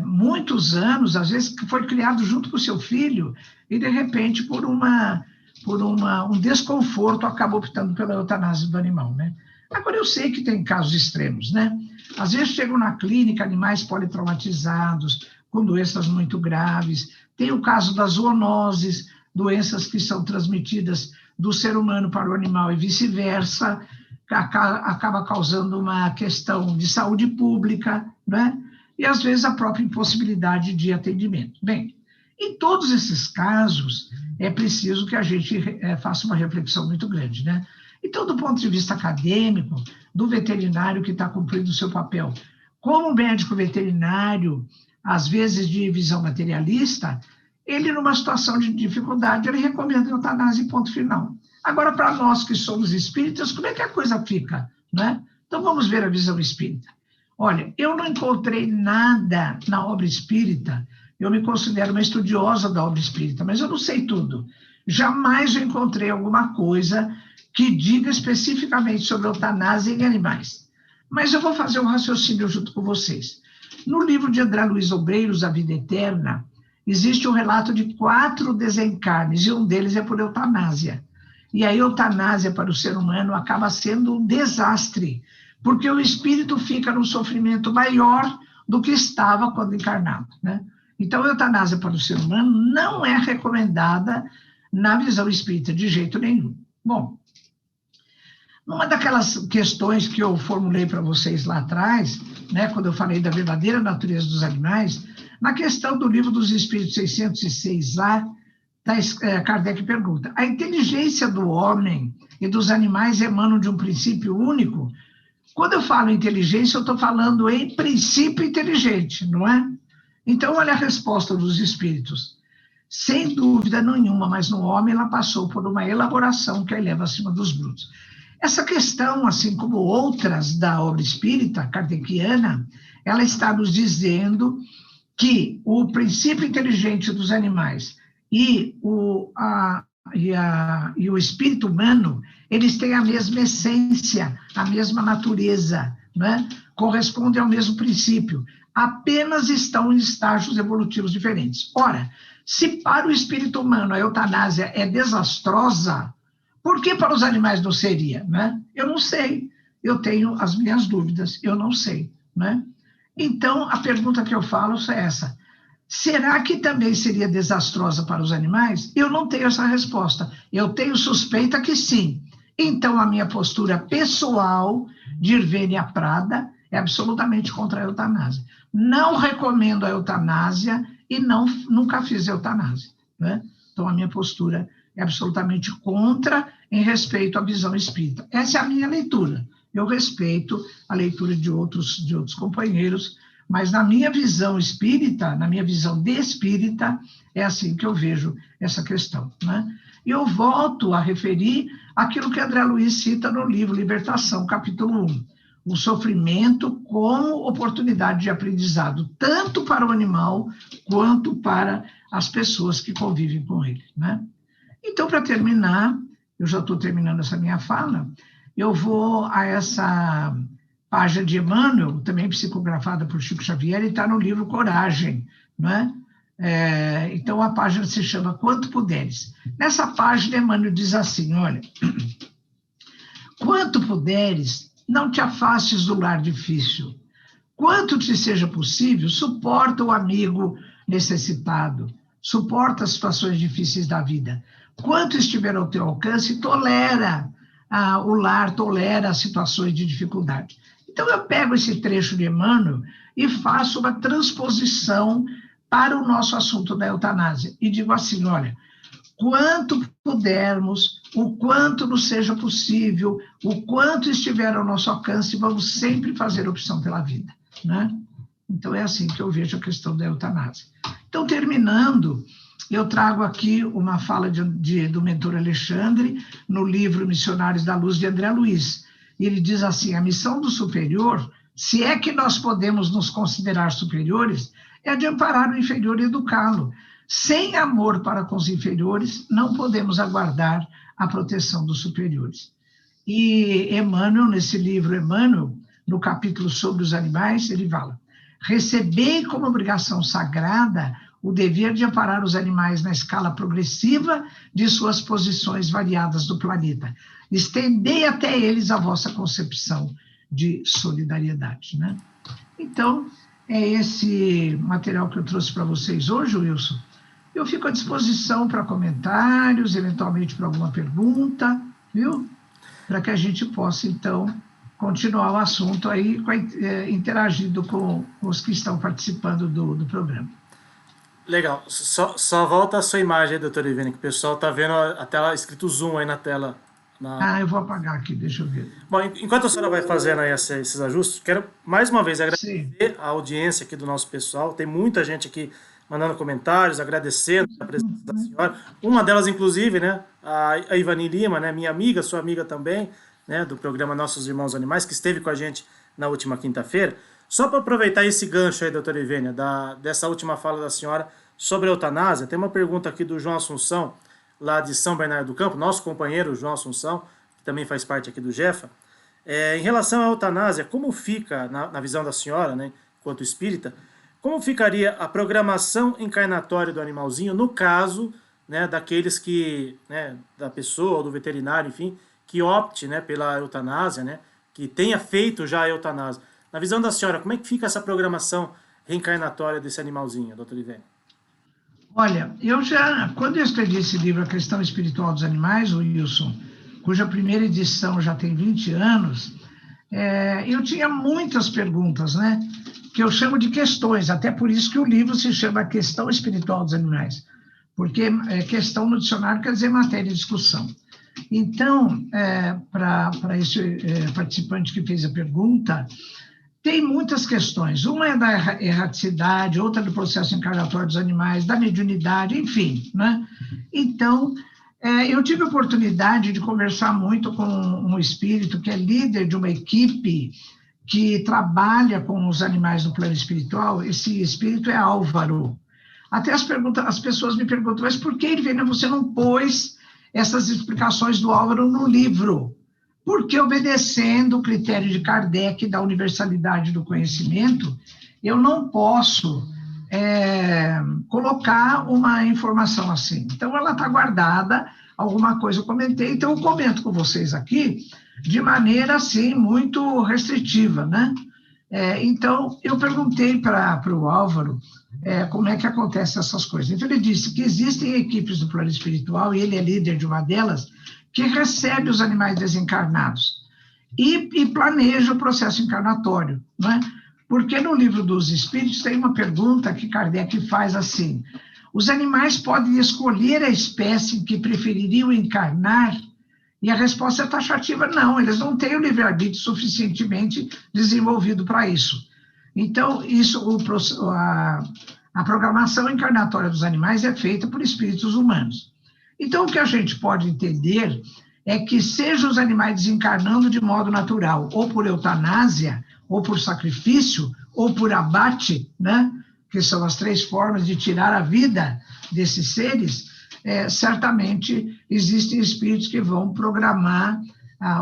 muitos anos, às vezes foi criado junto com o seu filho, e de repente, por um desconforto, acaba optando pela eutanásia do animal, né? Agora, eu sei que tem casos extremos, né? Às vezes chegam na clínica animais politraumatizados, com doenças muito graves. Tem o caso das zoonoses, doenças que são transmitidas do ser humano para o animal e vice-versa, acaba causando uma questão de saúde pública, né? E, às vezes, a própria impossibilidade de atendimento. Bem, em todos esses casos, é preciso que a gente faça uma reflexão muito grande, né? Então, do ponto de vista acadêmico, do veterinário que está cumprindo o seu papel como médico veterinário, às vezes de visão materialista, ele, numa situação de dificuldade, ele recomenda a eutanásia e ponto final. Agora, para nós que somos espíritas, como é que a coisa fica, né? Então, vamos ver a visão espírita. Olha, eu não encontrei nada na obra espírita, eu me considero uma estudiosa da obra espírita, mas eu não sei tudo. Jamais eu encontrei alguma coisa que diga especificamente sobre eutanásia em animais. Mas eu vou fazer um raciocínio junto com vocês. No livro de André Luiz Obreiros, A Vida Eterna, existe um relato de 4 desencarnes, e um deles é por eutanásia. E a eutanásia para o ser humano acaba sendo um desastre, porque o espírito fica num sofrimento maior do que estava quando encarnado, né? Então, a eutanásia para o ser humano não é recomendada na visão espírita de jeito nenhum. Bom, uma daquelas questões que eu formulei para vocês lá atrás, né, quando eu falei da verdadeira natureza dos animais, na questão do Livro dos Espíritos 606A, Kardec pergunta, a inteligência do homem e dos animais emanam de um princípio único? Quando eu falo inteligência, eu estou falando em princípio inteligente, não é? Então, olha a resposta dos espíritos. Sem dúvida nenhuma, mas no homem ela passou por uma elaboração que a eleva acima dos brutos. Essa questão, assim como outras da obra espírita espírita ela está nos dizendo que o princípio inteligente dos animais e o espírito humano, eles têm a mesma essência, a mesma natureza, né? Correspondem ao mesmo princípio, apenas estão em estágios evolutivos diferentes. Ora, se para o espírito humano a eutanásia é desastrosa, por que para os animais não seria, né? Eu não sei, eu tenho as minhas dúvidas, eu não sei, né? Então, a pergunta que eu falo é essa. Será que também seria desastrosa para os animais? Eu não tenho essa resposta. Eu tenho suspeita que sim. Então, a minha postura pessoal de Irvênia Prada é absolutamente contra a eutanásia. Não recomendo a eutanásia e nunca fiz eutanásia, né? Então, a minha postura é absolutamente contra em respeito à visão espírita. Essa é a minha leitura. Eu respeito a leitura de outros companheiros, mas na minha visão espírita, na minha visão de espírita, é assim que eu vejo essa questão, né? E eu volto a referir aquilo que André Luiz cita no livro Libertação, capítulo 1. O sofrimento como oportunidade de aprendizado, tanto para o animal quanto para as pessoas que convivem com ele, né? Então, para terminar, eu já estou terminando essa minha fala, eu vou a essa página de Emmanuel, também psicografada por Chico Xavier, e está no livro Coragem, não é? Então, a página se chama Quanto Puderes. Nessa página, Emmanuel diz assim, olha, quanto puderes, não te afastes do lar difícil. Quanto te seja possível, suporta o amigo necessitado, suporta as situações difíceis da vida. Quanto estiver ao teu alcance, tolera o lar, tolera as situações de dificuldade. Então, eu pego esse trecho de Emmanuel e faço uma transposição para o nosso assunto da eutanásia. E digo assim, olha, quanto pudermos, o quanto nos seja possível, o quanto estiver ao nosso alcance, vamos sempre fazer opção pela vida, né? Então, é assim que eu vejo a questão da eutanásia. Então, terminando, eu trago aqui uma fala do mentor Alexandre, no livro Missionários da Luz, de André Luiz. Ele diz assim, a missão do superior, se é que nós podemos nos considerar superiores, é de amparar o inferior e educá-lo. Sem amor para com os inferiores, não podemos aguardar a proteção dos superiores. E Emmanuel, nesse livro Emmanuel, no capítulo sobre os animais, ele fala, recebei como obrigação sagrada o dever de amparar os animais na escala progressiva de suas posições variadas do planeta. Estendei até eles a vossa concepção de solidariedade, né? Então, é esse material que eu trouxe para vocês hoje, Wilson. Eu fico à disposição para comentários, eventualmente para alguma pergunta, viu? Para que a gente possa, então, continuar o assunto aí, interagindo com os que estão participando do programa. Legal. Só volta a sua imagem aí, doutora Ivene, que o pessoal está vendo a tela, escrito zoom aí na tela. Eu vou apagar aqui, deixa eu ver. Bom, enquanto a senhora vai fazendo aí esses ajustes, quero mais uma vez agradecer a audiência aqui do nosso pessoal. Tem muita gente aqui mandando comentários, agradecendo a presença da senhora. Uma delas, inclusive, né, a Ivani Lima, né, minha amiga, sua amiga também, né, do programa Nossos Irmãos Animais, que esteve com a gente na última quinta-feira. Só para aproveitar esse gancho aí, doutora Ivênia, dessa última fala da senhora sobre a eutanásia, tem uma pergunta aqui do João Assunção, lá de São Bernardo do Campo, nosso companheiro João Assunção, que também faz parte aqui do Jefa. Em relação à eutanásia, como fica, na visão da senhora, né, enquanto espírita, como ficaria a programação encarnatória do animalzinho no caso, né, daqueles que, né, da pessoa ou do veterinário, enfim, que opte, né, pela eutanásia, né, que tenha feito já a eutanásia. Na visão da senhora, como é que fica essa programação reencarnatória desse animalzinho, doutor Ivênia? Olha, quando eu escrevi esse livro, A Questão Espiritual dos Animais, Wilson, cuja primeira edição já tem 20 anos, eu tinha muitas perguntas, né? Que eu chamo de questões, até por isso que o livro se chama A Questão Espiritual dos Animais, porque questão no dicionário quer dizer matéria de discussão. Então, para esse participante que fez a pergunta, tem muitas questões. Uma é da erraticidade, outra do processo encarnatório dos animais, da mediunidade, enfim, né? Então, eu tive a oportunidade de conversar muito com um espírito que é líder de uma equipe que trabalha com os animais no plano espiritual. Esse espírito é Álvaro. Até as pessoas me perguntam, mas por que, Ivênia, você não pôs essas explicações do Álvaro no livro? Porque, obedecendo o critério de Kardec da universalidade do conhecimento, eu não posso colocar uma informação assim. Então, ela está guardada, alguma coisa eu comentei, então eu comento com vocês aqui de maneira, assim, muito restritiva, né? Então, eu perguntei para o Álvaro como é que acontecem essas coisas. Então, ele disse que existem equipes do plano espiritual, e ele é líder de uma delas, que recebe os animais desencarnados e planeja o processo encarnatório, né? Porque no Livro dos Espíritos tem uma pergunta que Kardec faz assim: os animais podem escolher a espécie em que prefeririam encarnar? E a resposta é taxativa: não, eles não têm o livre-arbítrio suficientemente desenvolvido para isso. Então, a programação encarnatória dos animais é feita por espíritos humanos. Então, o que a gente pode entender é que, seja os animais desencarnando de modo natural, ou por eutanásia, ou por sacrifício, ou por abate, né, que são as 3 formas de tirar a vida desses seres, certamente existem espíritos que vão programar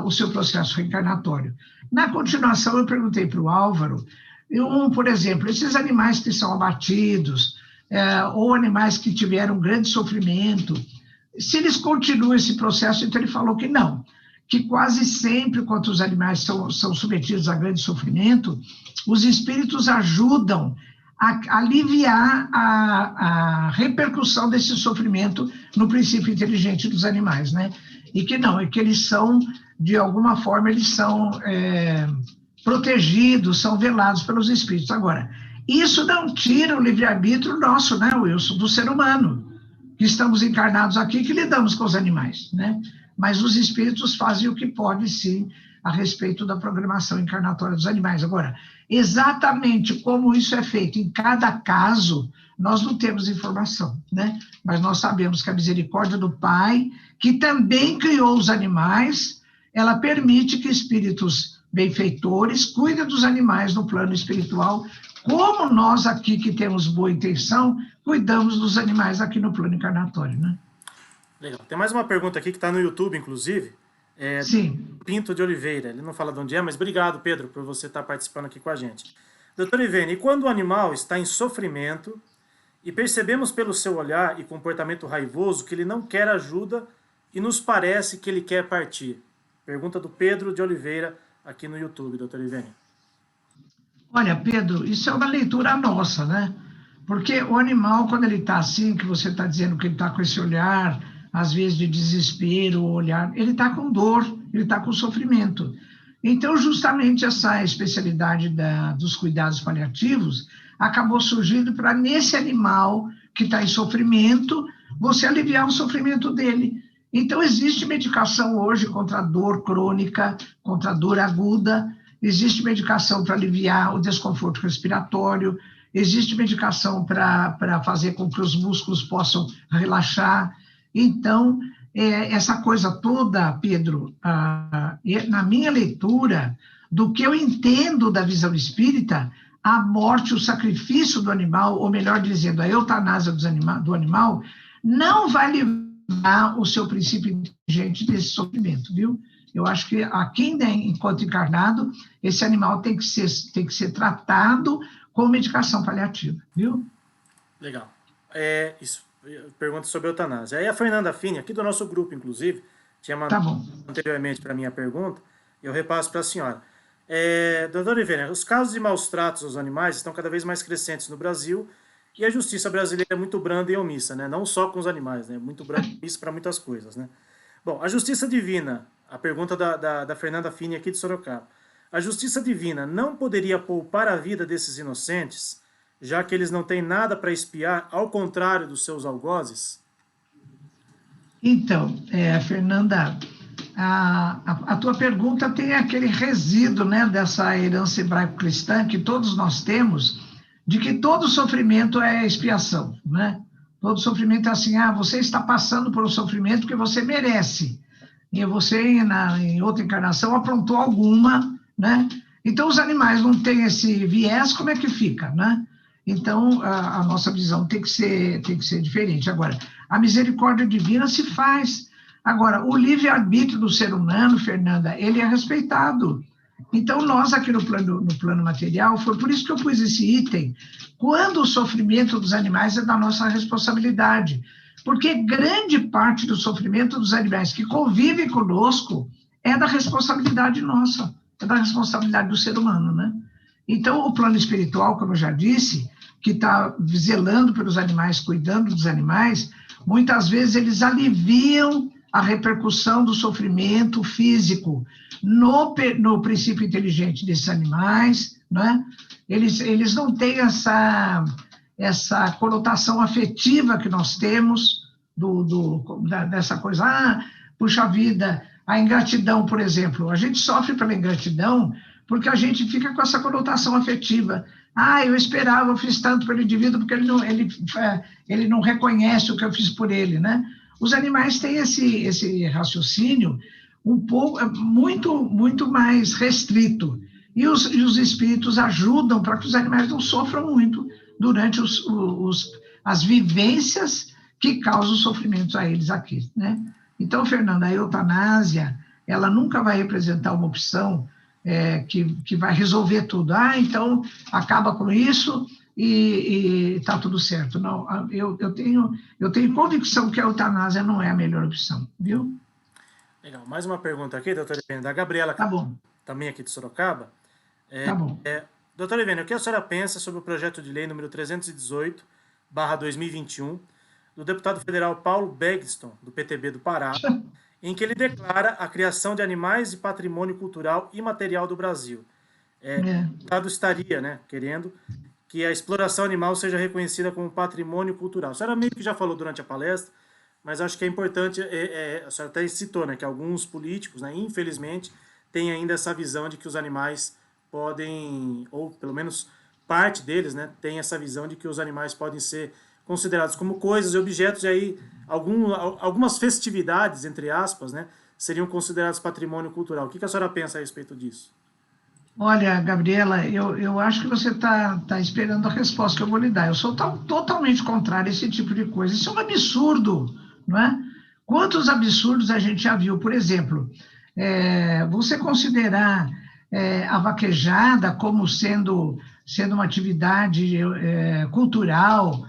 o seu processo reencarnatório. Na continuação, eu perguntei para o Álvaro, por exemplo, esses animais que são abatidos, ou animais que tiveram grande sofrimento, se eles continuam esse processo, então ele falou que não, que quase sempre, quando os animais são submetidos a grande sofrimento, os espíritos ajudam a aliviar a repercussão desse sofrimento no princípio inteligente dos animais, né? E que não, é que eles são, de alguma forma, eles são protegidos, são velados pelos espíritos. Agora, isso não tira o livre-arbítrio nosso, né, Wilson, do ser humano, que estamos encarnados aqui, que lidamos com os animais, né? Mas os espíritos fazem o que podem, sim, a respeito da programação encarnatória dos animais. Agora, exatamente como isso é feito em cada caso, nós não temos informação, né? Mas nós sabemos que a misericórdia do Pai, que também criou os animais, ela permite que espíritos benfeitores cuidem dos animais no plano espiritual, como nós aqui, que temos boa intenção, cuidamos dos animais aqui no plano encarnatório, né? Legal. Tem mais uma pergunta aqui que está no YouTube, inclusive. Sim. Pinto de Oliveira. Ele não fala de onde é, mas obrigado, Pedro, por você estar participando aqui com a gente. Doutor Ivene, e quando o animal está em sofrimento e percebemos pelo seu olhar e comportamento raivoso que ele não quer ajuda e nos parece que ele quer partir? Pergunta do Pedro de Oliveira aqui no YouTube, doutor Ivene. Olha, Pedro, isso é uma leitura nossa, né? Porque o animal, quando ele está assim, que você está dizendo que ele está com esse olhar, às vezes de desespero, olhar, ele está com dor, ele está com sofrimento. Então, justamente essa especialidade dos cuidados paliativos acabou surgindo para, nesse animal que está em sofrimento, você aliviar o sofrimento dele. Então, existe medicação hoje contra a dor crônica, contra a dor aguda, existe medicação para aliviar o desconforto respiratório, existe medicação para fazer com que os músculos possam relaxar. Então, essa coisa toda, Pedro, na minha leitura, do que eu entendo da visão espírita, a morte, o sacrifício do animal, ou melhor dizendo, a eutanásia do animal, não vai livrar o seu princípio inteligente desse sofrimento, viu? Eu acho que aqui, né, enquanto encarnado, esse animal tem que ser tratado com medicação paliativa, viu? Legal. Isso. Pergunta sobre a eutanásia. Aí a Fernanda Fini, aqui do nosso grupo, inclusive, tinha mandado anteriormente para a minha pergunta, eu repasso para a senhora. Doutora Ivene, os casos de maus tratos aos animais estão cada vez mais crescentes no Brasil e a justiça brasileira é muito branda e omissa, né? Não só com os animais, né? Muito branda e omissa para muitas coisas, né? Bom, a justiça divina, a pergunta da Fernanda Fini aqui de Sorocaba. A justiça divina não poderia poupar a vida desses inocentes, já que eles não têm nada para expiar, ao contrário dos seus algozes? Então, Fernanda, a tua pergunta tem aquele resíduo, né, dessa herança hebraico-cristã que todos nós temos, de que todo sofrimento é expiação, né? Todo sofrimento é assim, você está passando por um sofrimento que você merece, e você, em outra encarnação, aprontou alguma, né? Então, os animais não têm esse viés, como é que fica, né? Então, a nossa visão tem que ser diferente. Agora, a misericórdia divina se faz. Agora, o livre-arbítrio do ser humano, Fernanda, ele é respeitado. Então, nós aqui no plano material, foi por isso que eu pus esse item, quando o sofrimento dos animais é da nossa responsabilidade. Porque grande parte do sofrimento dos animais que convivem conosco é da responsabilidade nossa, é da responsabilidade do ser humano, né? Então, o plano espiritual, como eu já disse, que está zelando pelos animais, cuidando dos animais, muitas vezes eles aliviam a repercussão do sofrimento físico no princípio inteligente desses animais, né? Eles não têm essa conotação afetiva que nós temos dessa coisa, puxa vida, a ingratidão, por exemplo. A gente sofre pela ingratidão porque a gente fica com essa conotação afetiva. Eu esperava, eu fiz tanto pelo indivíduo porque ele não reconhece o que eu fiz por ele, né? Os animais têm esse raciocínio um pouco, muito mais restrito. E os espíritos ajudam para que os animais não sofram muito durante as vivências que causam sofrimentos a eles aqui, né? Então, Fernanda, a eutanásia, ela nunca vai representar uma opção que vai resolver tudo. Então, acaba com isso e está tudo certo. Não, eu tenho convicção que a eutanásia não é a melhor opção, viu? Legal. Mais uma pergunta aqui, doutora Ivênia, da Gabriela, tá bom, também aqui de Sorocaba. Tá bom. Doutora Ivênia, o que a senhora pensa sobre o projeto de lei número 318/2021, do deputado federal Paulo Begston, do PTB do Pará, em que ele declara a criação de animais de patrimônio cultural imaterial do Brasil? O Estado estaria, né, querendo que a exploração animal seja reconhecida como patrimônio cultural. A senhora meio que já falou durante a palestra, mas acho que é importante, a senhora até citou, né, que alguns políticos, né, infelizmente, têm ainda essa visão de que os animais podem, ou pelo menos parte deles, né, tem essa visão de que os animais podem ser considerados como coisas e objetos, e aí algumas festividades, entre aspas, né, seriam consideradas patrimônio cultural. O que a senhora pensa a respeito disso? Olha, Gabriela, eu acho que você está esperando a resposta que eu vou lhe dar. Eu sou totalmente contrário a esse tipo de coisa. Isso é um absurdo, não é? Quantos absurdos a gente já viu? Por exemplo, você considerar a vaquejada como sendo uma atividade cultural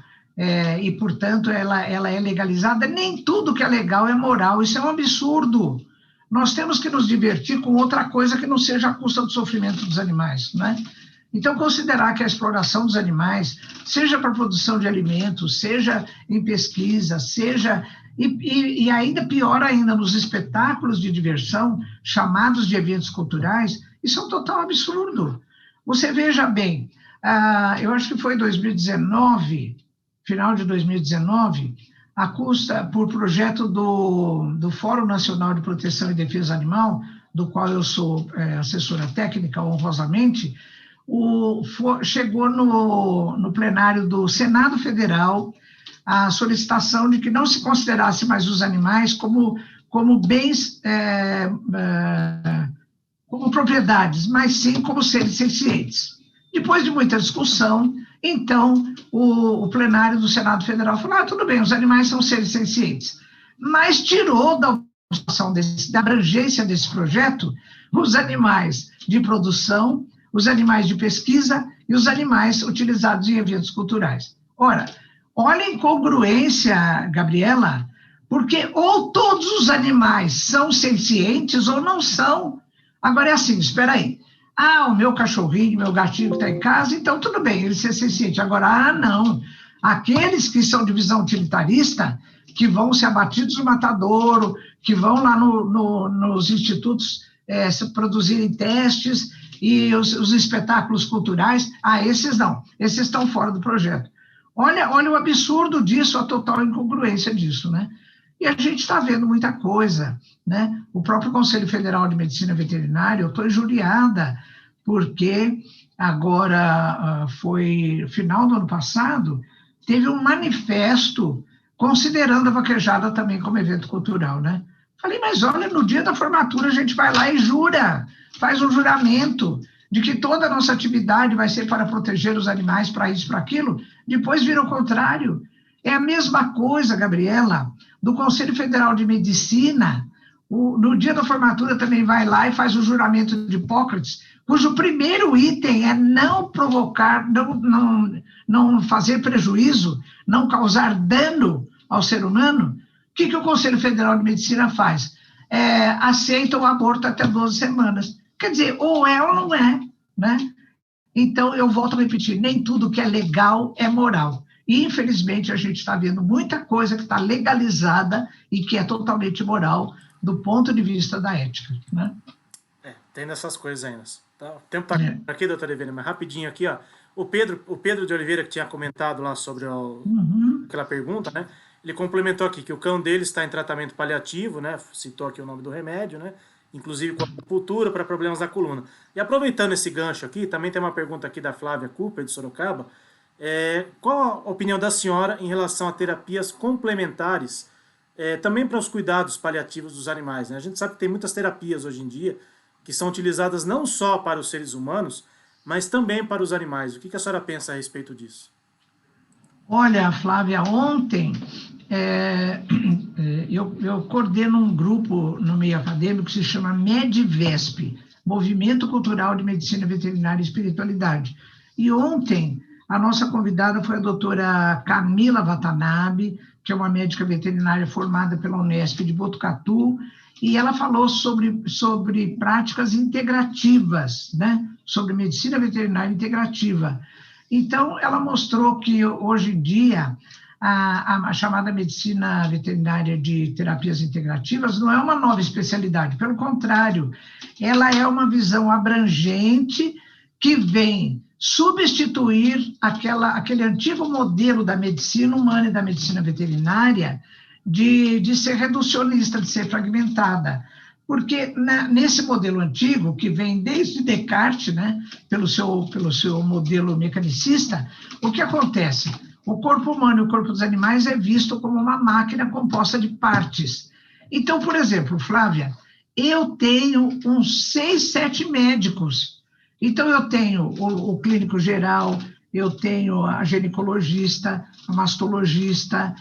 e, portanto, ela é legalizada? Nem tudo que é legal é moral. Isso é um absurdo. Nós temos que nos divertir com outra coisa que não seja a custa do sofrimento dos animais, né? Então, considerar que a exploração dos animais, seja para produção de alimentos, seja em pesquisa, seja... E ainda pior ainda, nos espetáculos de diversão, chamados de eventos culturais, isso é um total absurdo. Você veja bem, eu acho que foi em 2019, final de 2019, a custa por projeto do Fórum Nacional de Proteção e Defesa Animal, do qual eu sou assessora técnica honrosamente, chegou no plenário do Senado Federal a solicitação de que não se considerasse mais os animais como bens, como propriedades, mas sim como seres sencientes. Depois de muita discussão, então, o plenário do Senado Federal falou, tudo bem, os animais são seres sencientes, mas tirou da abrangência desse projeto os animais de produção, os animais de pesquisa e os animais utilizados em eventos culturais. Ora, olha a incongruência, Gabriela, porque ou todos os animais são sencientes ou não são. Agora é assim, espera aí. O meu cachorrinho, meu gatinho que está em casa, então tudo bem, ele ser senciente. Agora, não. Aqueles que são de visão utilitarista, que vão ser abatidos no matadouro, que vão lá nos institutos produzirem testes e os espetáculos culturais, esses não. Esses estão fora do projeto. Olha o absurdo disso, a total incongruência disso, né? E a gente está vendo muita coisa, né? O próprio Conselho Federal de Medicina Veterinária, eu estou injuriada, porque agora, foi final do ano passado, teve um manifesto considerando a vaquejada também como evento cultural, né? Falei, mas olha, no dia da formatura a gente vai lá e jura, faz um juramento de que toda a nossa atividade vai ser para proteger os animais, para isso, para aquilo, depois vira o contrário. É a mesma coisa, Gabriela, do Conselho Federal de Medicina, no dia da formatura também vai lá e faz o juramento de Hipócrates, cujo primeiro item é não provocar, não fazer prejuízo, não causar dano ao ser humano. O que o Conselho Federal de Medicina faz? Aceita o aborto até 12 semanas. Quer dizer, ou é ou não é, né? Então, eu volto a repetir, nem tudo que é legal é moral. E, infelizmente, a gente está vendo muita coisa que está legalizada e que é totalmente imoral do ponto de vista da ética, né? Tem dessas coisas ainda. Tá? O tempo está aqui, doutora Ivene, mas rapidinho aqui, ó. O Pedro de Oliveira, que tinha comentado lá sobre aquela pergunta, né? Ele complementou aqui que o cão dele está em tratamento paliativo, né? Citou aqui o nome do remédio, né? Inclusive com acupuntura para problemas da coluna. E aproveitando esse gancho aqui, também tem uma pergunta aqui da Flávia Cooper, de Sorocaba. Qual a opinião da senhora em relação a terapias complementares, também para os cuidados paliativos dos animais, né? A gente sabe que tem muitas terapias hoje em dia que são utilizadas não só para os seres humanos, mas também para os animais. O que a senhora pensa a respeito disso? Olha, Flávia, ontem eu coordeno um grupo no meio acadêmico que se chama MEDVESP, Movimento Cultural de Medicina Veterinária e Espiritualidade. E ontem a nossa convidada foi a doutora Camila Watanabe, que é uma médica veterinária formada pela Unesp de Botucatu, e ela falou sobre práticas integrativas, né? Sobre medicina veterinária integrativa. Então, ela mostrou que, hoje em dia, a chamada medicina veterinária de terapias integrativas não é uma nova especialidade, pelo contrário, ela é uma visão abrangente que vem substituir aquele antigo modelo da medicina humana e da medicina veterinária de ser reducionista, de ser fragmentada. Porque nesse modelo antigo, que vem desde Descartes, né, pelo seu modelo mecanicista, o que acontece? O corpo humano e o corpo dos animais é visto como uma máquina composta de partes. Então, por exemplo, Flávia, eu tenho uns 6, 7 médicos. Então, eu tenho o clínico geral, eu tenho a ginecologista, a mastologista,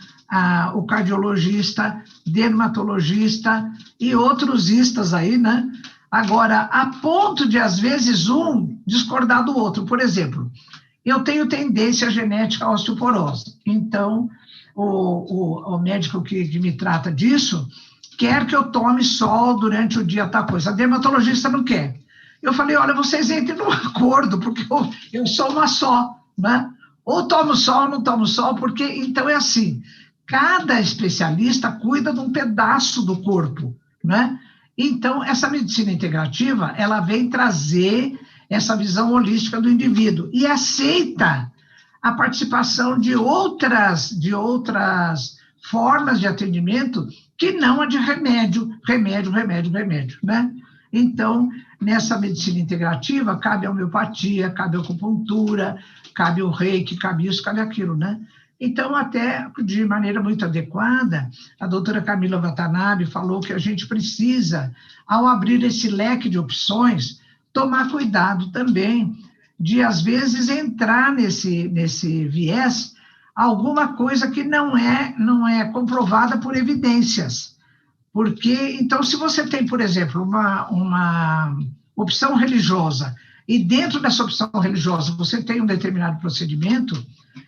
o cardiologista, dermatologista e outros istas aí, né? Agora, a ponto de, às vezes, um discordar do outro. Por exemplo, eu tenho tendência genética à osteoporose. Então, o médico que me trata disso quer que eu tome sol durante o dia, tal coisa. A dermatologista não quer. Eu falei, olha, vocês entrem num acordo, porque eu sou uma só, né? Ou tomo sol ou não tomo sol, porque, então, é assim, cada especialista cuida de um pedaço do corpo, né? Então, essa medicina integrativa, ela vem trazer essa visão holística do indivíduo e aceita a participação de outras formas de atendimento que não a de remédio, né? Então, nessa medicina integrativa, cabe a homeopatia, cabe a acupuntura, cabe o reiki, cabe isso, cabe aquilo, né? Então, até de maneira muito adequada, a doutora Camila Watanabe falou que a gente precisa, ao abrir esse leque de opções, tomar cuidado também de, às vezes, entrar nesse viés alguma coisa que não é comprovada por evidências. Porque, então, se você tem, por exemplo, uma opção religiosa, e dentro dessa opção religiosa você tem um determinado procedimento,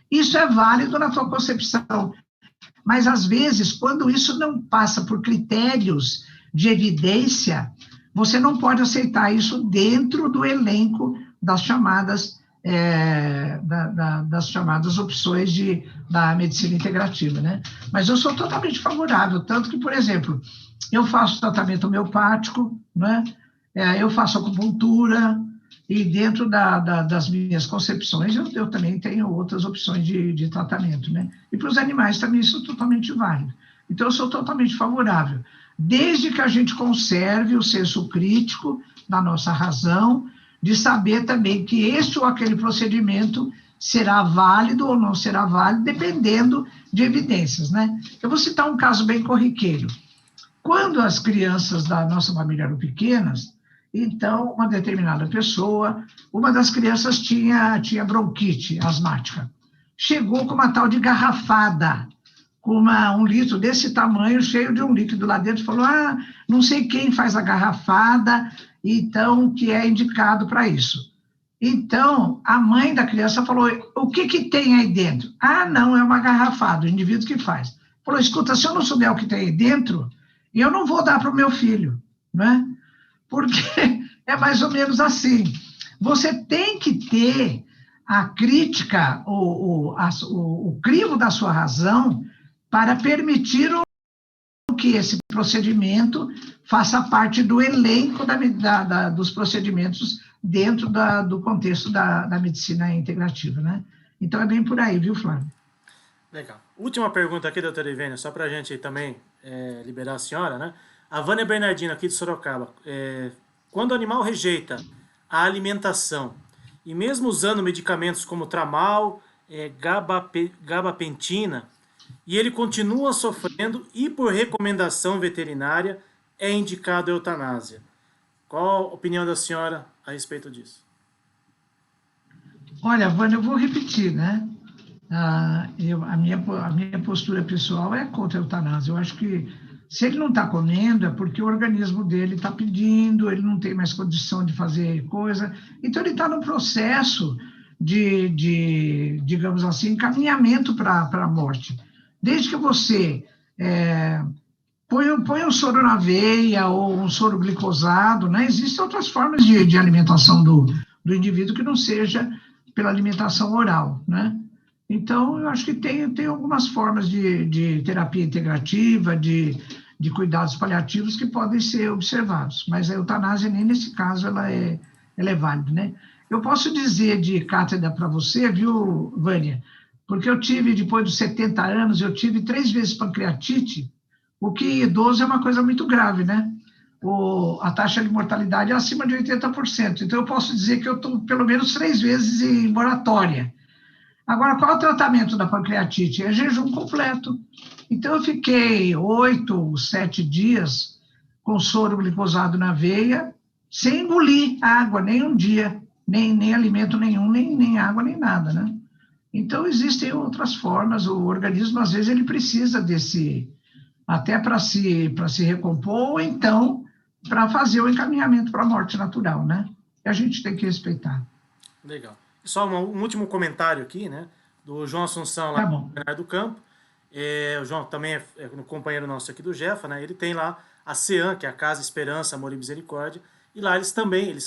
isso é válido na tua concepção. Mas, às vezes, quando isso não passa por critérios de evidência, você não pode aceitar isso dentro do elenco das chamadas, das chamadas opções da medicina integrativa, né? Mas eu sou totalmente favorável, tanto que, por exemplo, eu faço tratamento homeopático, né? Eu faço acupuntura, e dentro das minhas concepções, eu também tenho outras opções de tratamento, né? E para os animais também isso é totalmente válido. Então, eu sou totalmente favorável, desde que a gente conserve o senso crítico da nossa razão, de saber também que este ou aquele procedimento será válido ou não será válido, dependendo de evidências, né? Eu vou citar um caso bem corriqueiro. Quando as crianças da nossa família eram pequenas, então, uma determinada pessoa, uma das crianças tinha bronquite asmática. Chegou com uma tal de garrafada, com um litro desse tamanho, cheio de um líquido lá dentro, falou, não sei quem faz a garrafada, então, que é indicado para isso. Então, a mãe da criança falou, o que tem aí dentro? Não, é uma garrafada, o indivíduo que faz. Falou, escuta, se eu não souber o que tem aí dentro, eu não vou dar para o meu filho, né? Porque é mais ou menos assim. Você tem que ter a crítica, o crivo da sua razão para permitir que esse procedimento faça parte do elenco dos procedimentos dentro do contexto da medicina integrativa, né? Então, é bem por aí, viu, Flávio? Legal. Última pergunta aqui, doutora Ivênia, só para a gente também liberar a senhora, né? A Vânia Bernardino, aqui de Sorocaba. Quando o animal rejeita a alimentação, e mesmo usando medicamentos como Tramal, gabapentina, e ele continua sofrendo e por recomendação veterinária é indicado a eutanásia. Qual a opinião da senhora a respeito disso? Olha, Vânia, eu vou repetir, né? A minha postura pessoal é contra a eutanásia. Eu acho que se ele não está comendo é porque o organismo dele está pedindo, ele não tem mais condição de fazer coisa. Então, ele está num processo de, digamos assim, encaminhamento para a morte. Desde que você põe um soro na veia ou um soro glicosado, né? Existem outras formas de alimentação do indivíduo que não seja pela alimentação oral, né? Então, eu acho que tem algumas formas de terapia integrativa, de cuidados paliativos que podem ser observados, mas a eutanásia, nem nesse caso, ela é válida, né? Eu posso dizer de cátedra para você, viu, Vânia? Porque eu tive, depois dos 70 anos, eu tive 3 vezes pancreatite, o que idoso é uma coisa muito grave, né? A taxa de mortalidade é acima de 80%. Então, eu posso dizer que eu estou pelo menos 3 vezes em moratória. Agora, qual é o tratamento da pancreatite? É jejum completo. Então, eu fiquei 8, 7 dias com soro glicosado na veia, sem engolir água, nem um dia, nem alimento nenhum, nem água, nem nada, né? Então, existem outras formas. O organismo, às vezes, ele precisa até para se recompor, ou então para fazer o encaminhamento para a morte natural, né? E a gente tem que respeitar. Legal. Só um último comentário aqui, né? Do João Assunção, lá do Bernardo do Campo. O João também é um companheiro nosso aqui do Jefa, né? Ele tem lá a CEAM, que é a Casa Esperança, Amor e Misericórdia, e lá eles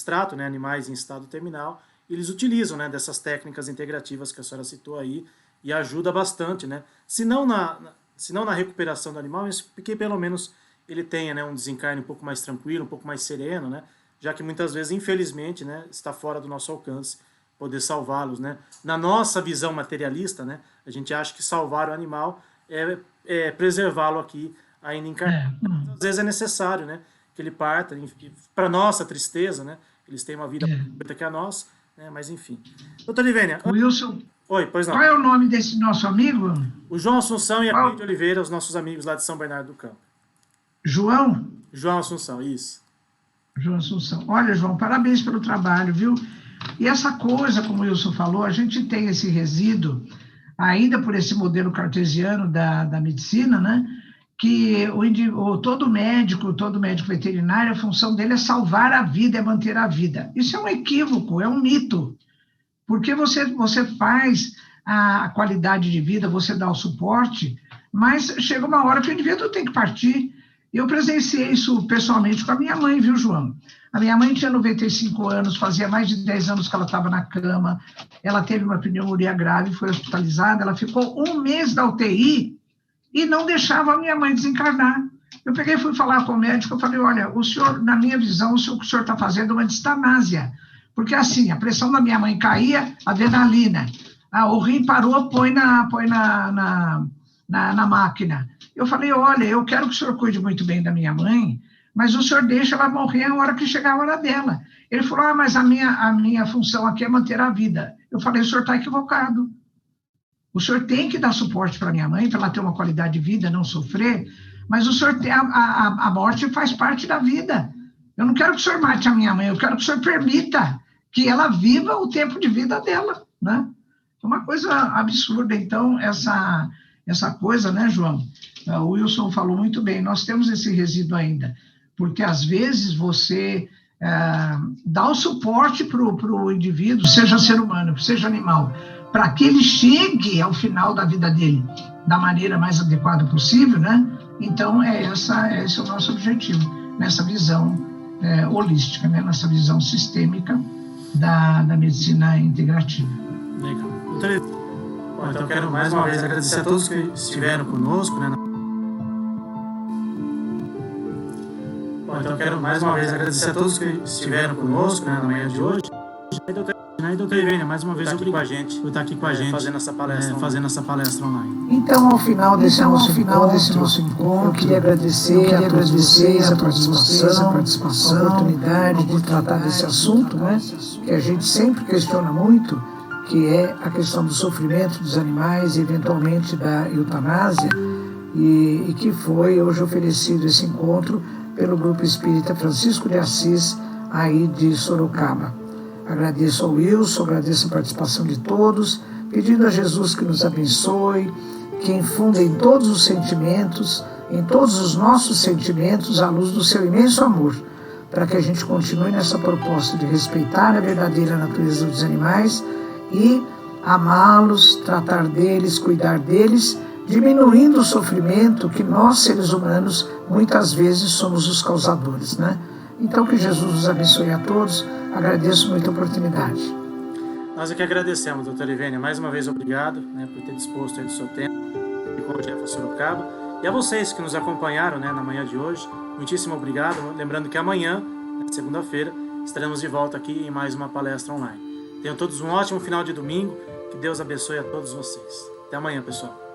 tratam, né, animais em estado terminal, e eles utilizam, né, dessas técnicas integrativas que a senhora citou aí, e ajuda bastante, né? Se não na recuperação do animal, mas porque pelo menos ele tenha, né, um desencarne um pouco mais tranquilo, um pouco mais sereno, né? Já que muitas vezes, infelizmente, né, está fora do nosso alcance poder salvá-los, né? Na nossa visão materialista, né, a gente acha que salvar o animal é preservá-lo aqui ainda encarnado. Às vezes é necessário, né, que ele parta, para nossa tristeza, né? Eles têm uma vida mais curta que a nossa, né? Mas enfim. Doutora Ivênia. Wilson, oi, pois não. Qual é o nome desse nosso amigo? O João Assunção e a Cleide Oliveira, os nossos amigos lá de São Bernardo do Campo. João? João Assunção, isso. João Assunção. Olha, João, parabéns pelo trabalho, viu? E essa coisa, como o Wilson falou, a gente tem esse resíduo, ainda por esse modelo cartesiano da medicina, né? Que todo médico veterinário, a função dele é salvar a vida, é manter a vida. Isso é um equívoco, é um mito. Porque você faz a qualidade de vida, você dá o suporte, mas chega uma hora que o indivíduo tem que partir. Eu presenciei isso pessoalmente com a minha mãe, viu, João? A minha mãe tinha 95 anos, fazia mais de 10 anos que ela estava na cama, ela teve uma pneumonia grave, foi hospitalizada, ela ficou 1 mês na UTI e não deixava a minha mãe desencarnar. Eu peguei e fui falar com o médico, eu falei, olha, o senhor, na minha visão, o senhor está fazendo uma distanásia, porque assim, a pressão da minha mãe caía, adrenalina, o rim parou, põe na máquina. Eu falei, olha, eu quero que o senhor cuide muito bem da minha mãe, mas o senhor deixa ela morrer na hora que chegar a hora dela. Ele falou, mas a minha função aqui é manter a vida. Eu falei, o senhor está equivocado. O senhor tem que dar suporte para minha mãe, para ela ter uma qualidade de vida, não sofrer, mas o senhor tem a morte faz parte da vida. Eu não quero que o senhor mate a minha mãe, eu quero que o senhor permita que ela viva o tempo de vida dela, né? É uma coisa absurda, então, essa coisa, né, João? O Wilson falou muito bem, nós temos esse resíduo ainda, porque às vezes você dá o suporte para o indivíduo, seja ser humano, seja animal, para que ele chegue ao final da vida dele da maneira mais adequada possível, né? Então, esse é o nosso objetivo, nessa visão holística, né? Nessa visão sistêmica da medicina integrativa. Legal. Doutor, bom, então eu quero mais uma vez agradecer a todos que estiveram conosco, né? Bom, então eu quero mais uma vez agradecer a todos que estiveram conosco, né, na manhã de hoje. E doutor Ivênia, mais uma vez obrigado por estar aqui com a gente, fazendo essa palestra online. Então, ao final desse nosso encontro, eu queria agradecer a todos vocês a participação, a oportunidade de tratar desse assunto, né, que a gente sempre questiona muito, que é a questão do sofrimento dos animais e, eventualmente, da eutanásia, e que foi hoje oferecido esse encontro pelo Grupo Espírita Francisco de Assis, aí de Sorocaba. Agradeço ao Wilson, agradeço a participação de todos, pedindo a Jesus que nos abençoe, que infunda em todos os sentimentos, em todos os nossos sentimentos, a luz do seu imenso amor, para que a gente continue nessa proposta de respeitar a verdadeira natureza dos animais e amá-los, tratar deles, cuidar deles, diminuindo o sofrimento que nós, seres humanos, muitas vezes somos os causadores, né? Então, que Jesus nos abençoe a todos. Agradeço muito a oportunidade. Nós aqui agradecemos, doutora Ivênia. Mais uma vez, obrigado, né, por ter disposto aí do seu tempo com o Jeff Sorocaba. E a vocês que nos acompanharam, né, na manhã de hoje, muitíssimo obrigado. Lembrando que amanhã, segunda-feira, estaremos de volta aqui em mais uma palestra online. Tenham todos um ótimo final de domingo. Que Deus abençoe a todos vocês. Até amanhã, pessoal.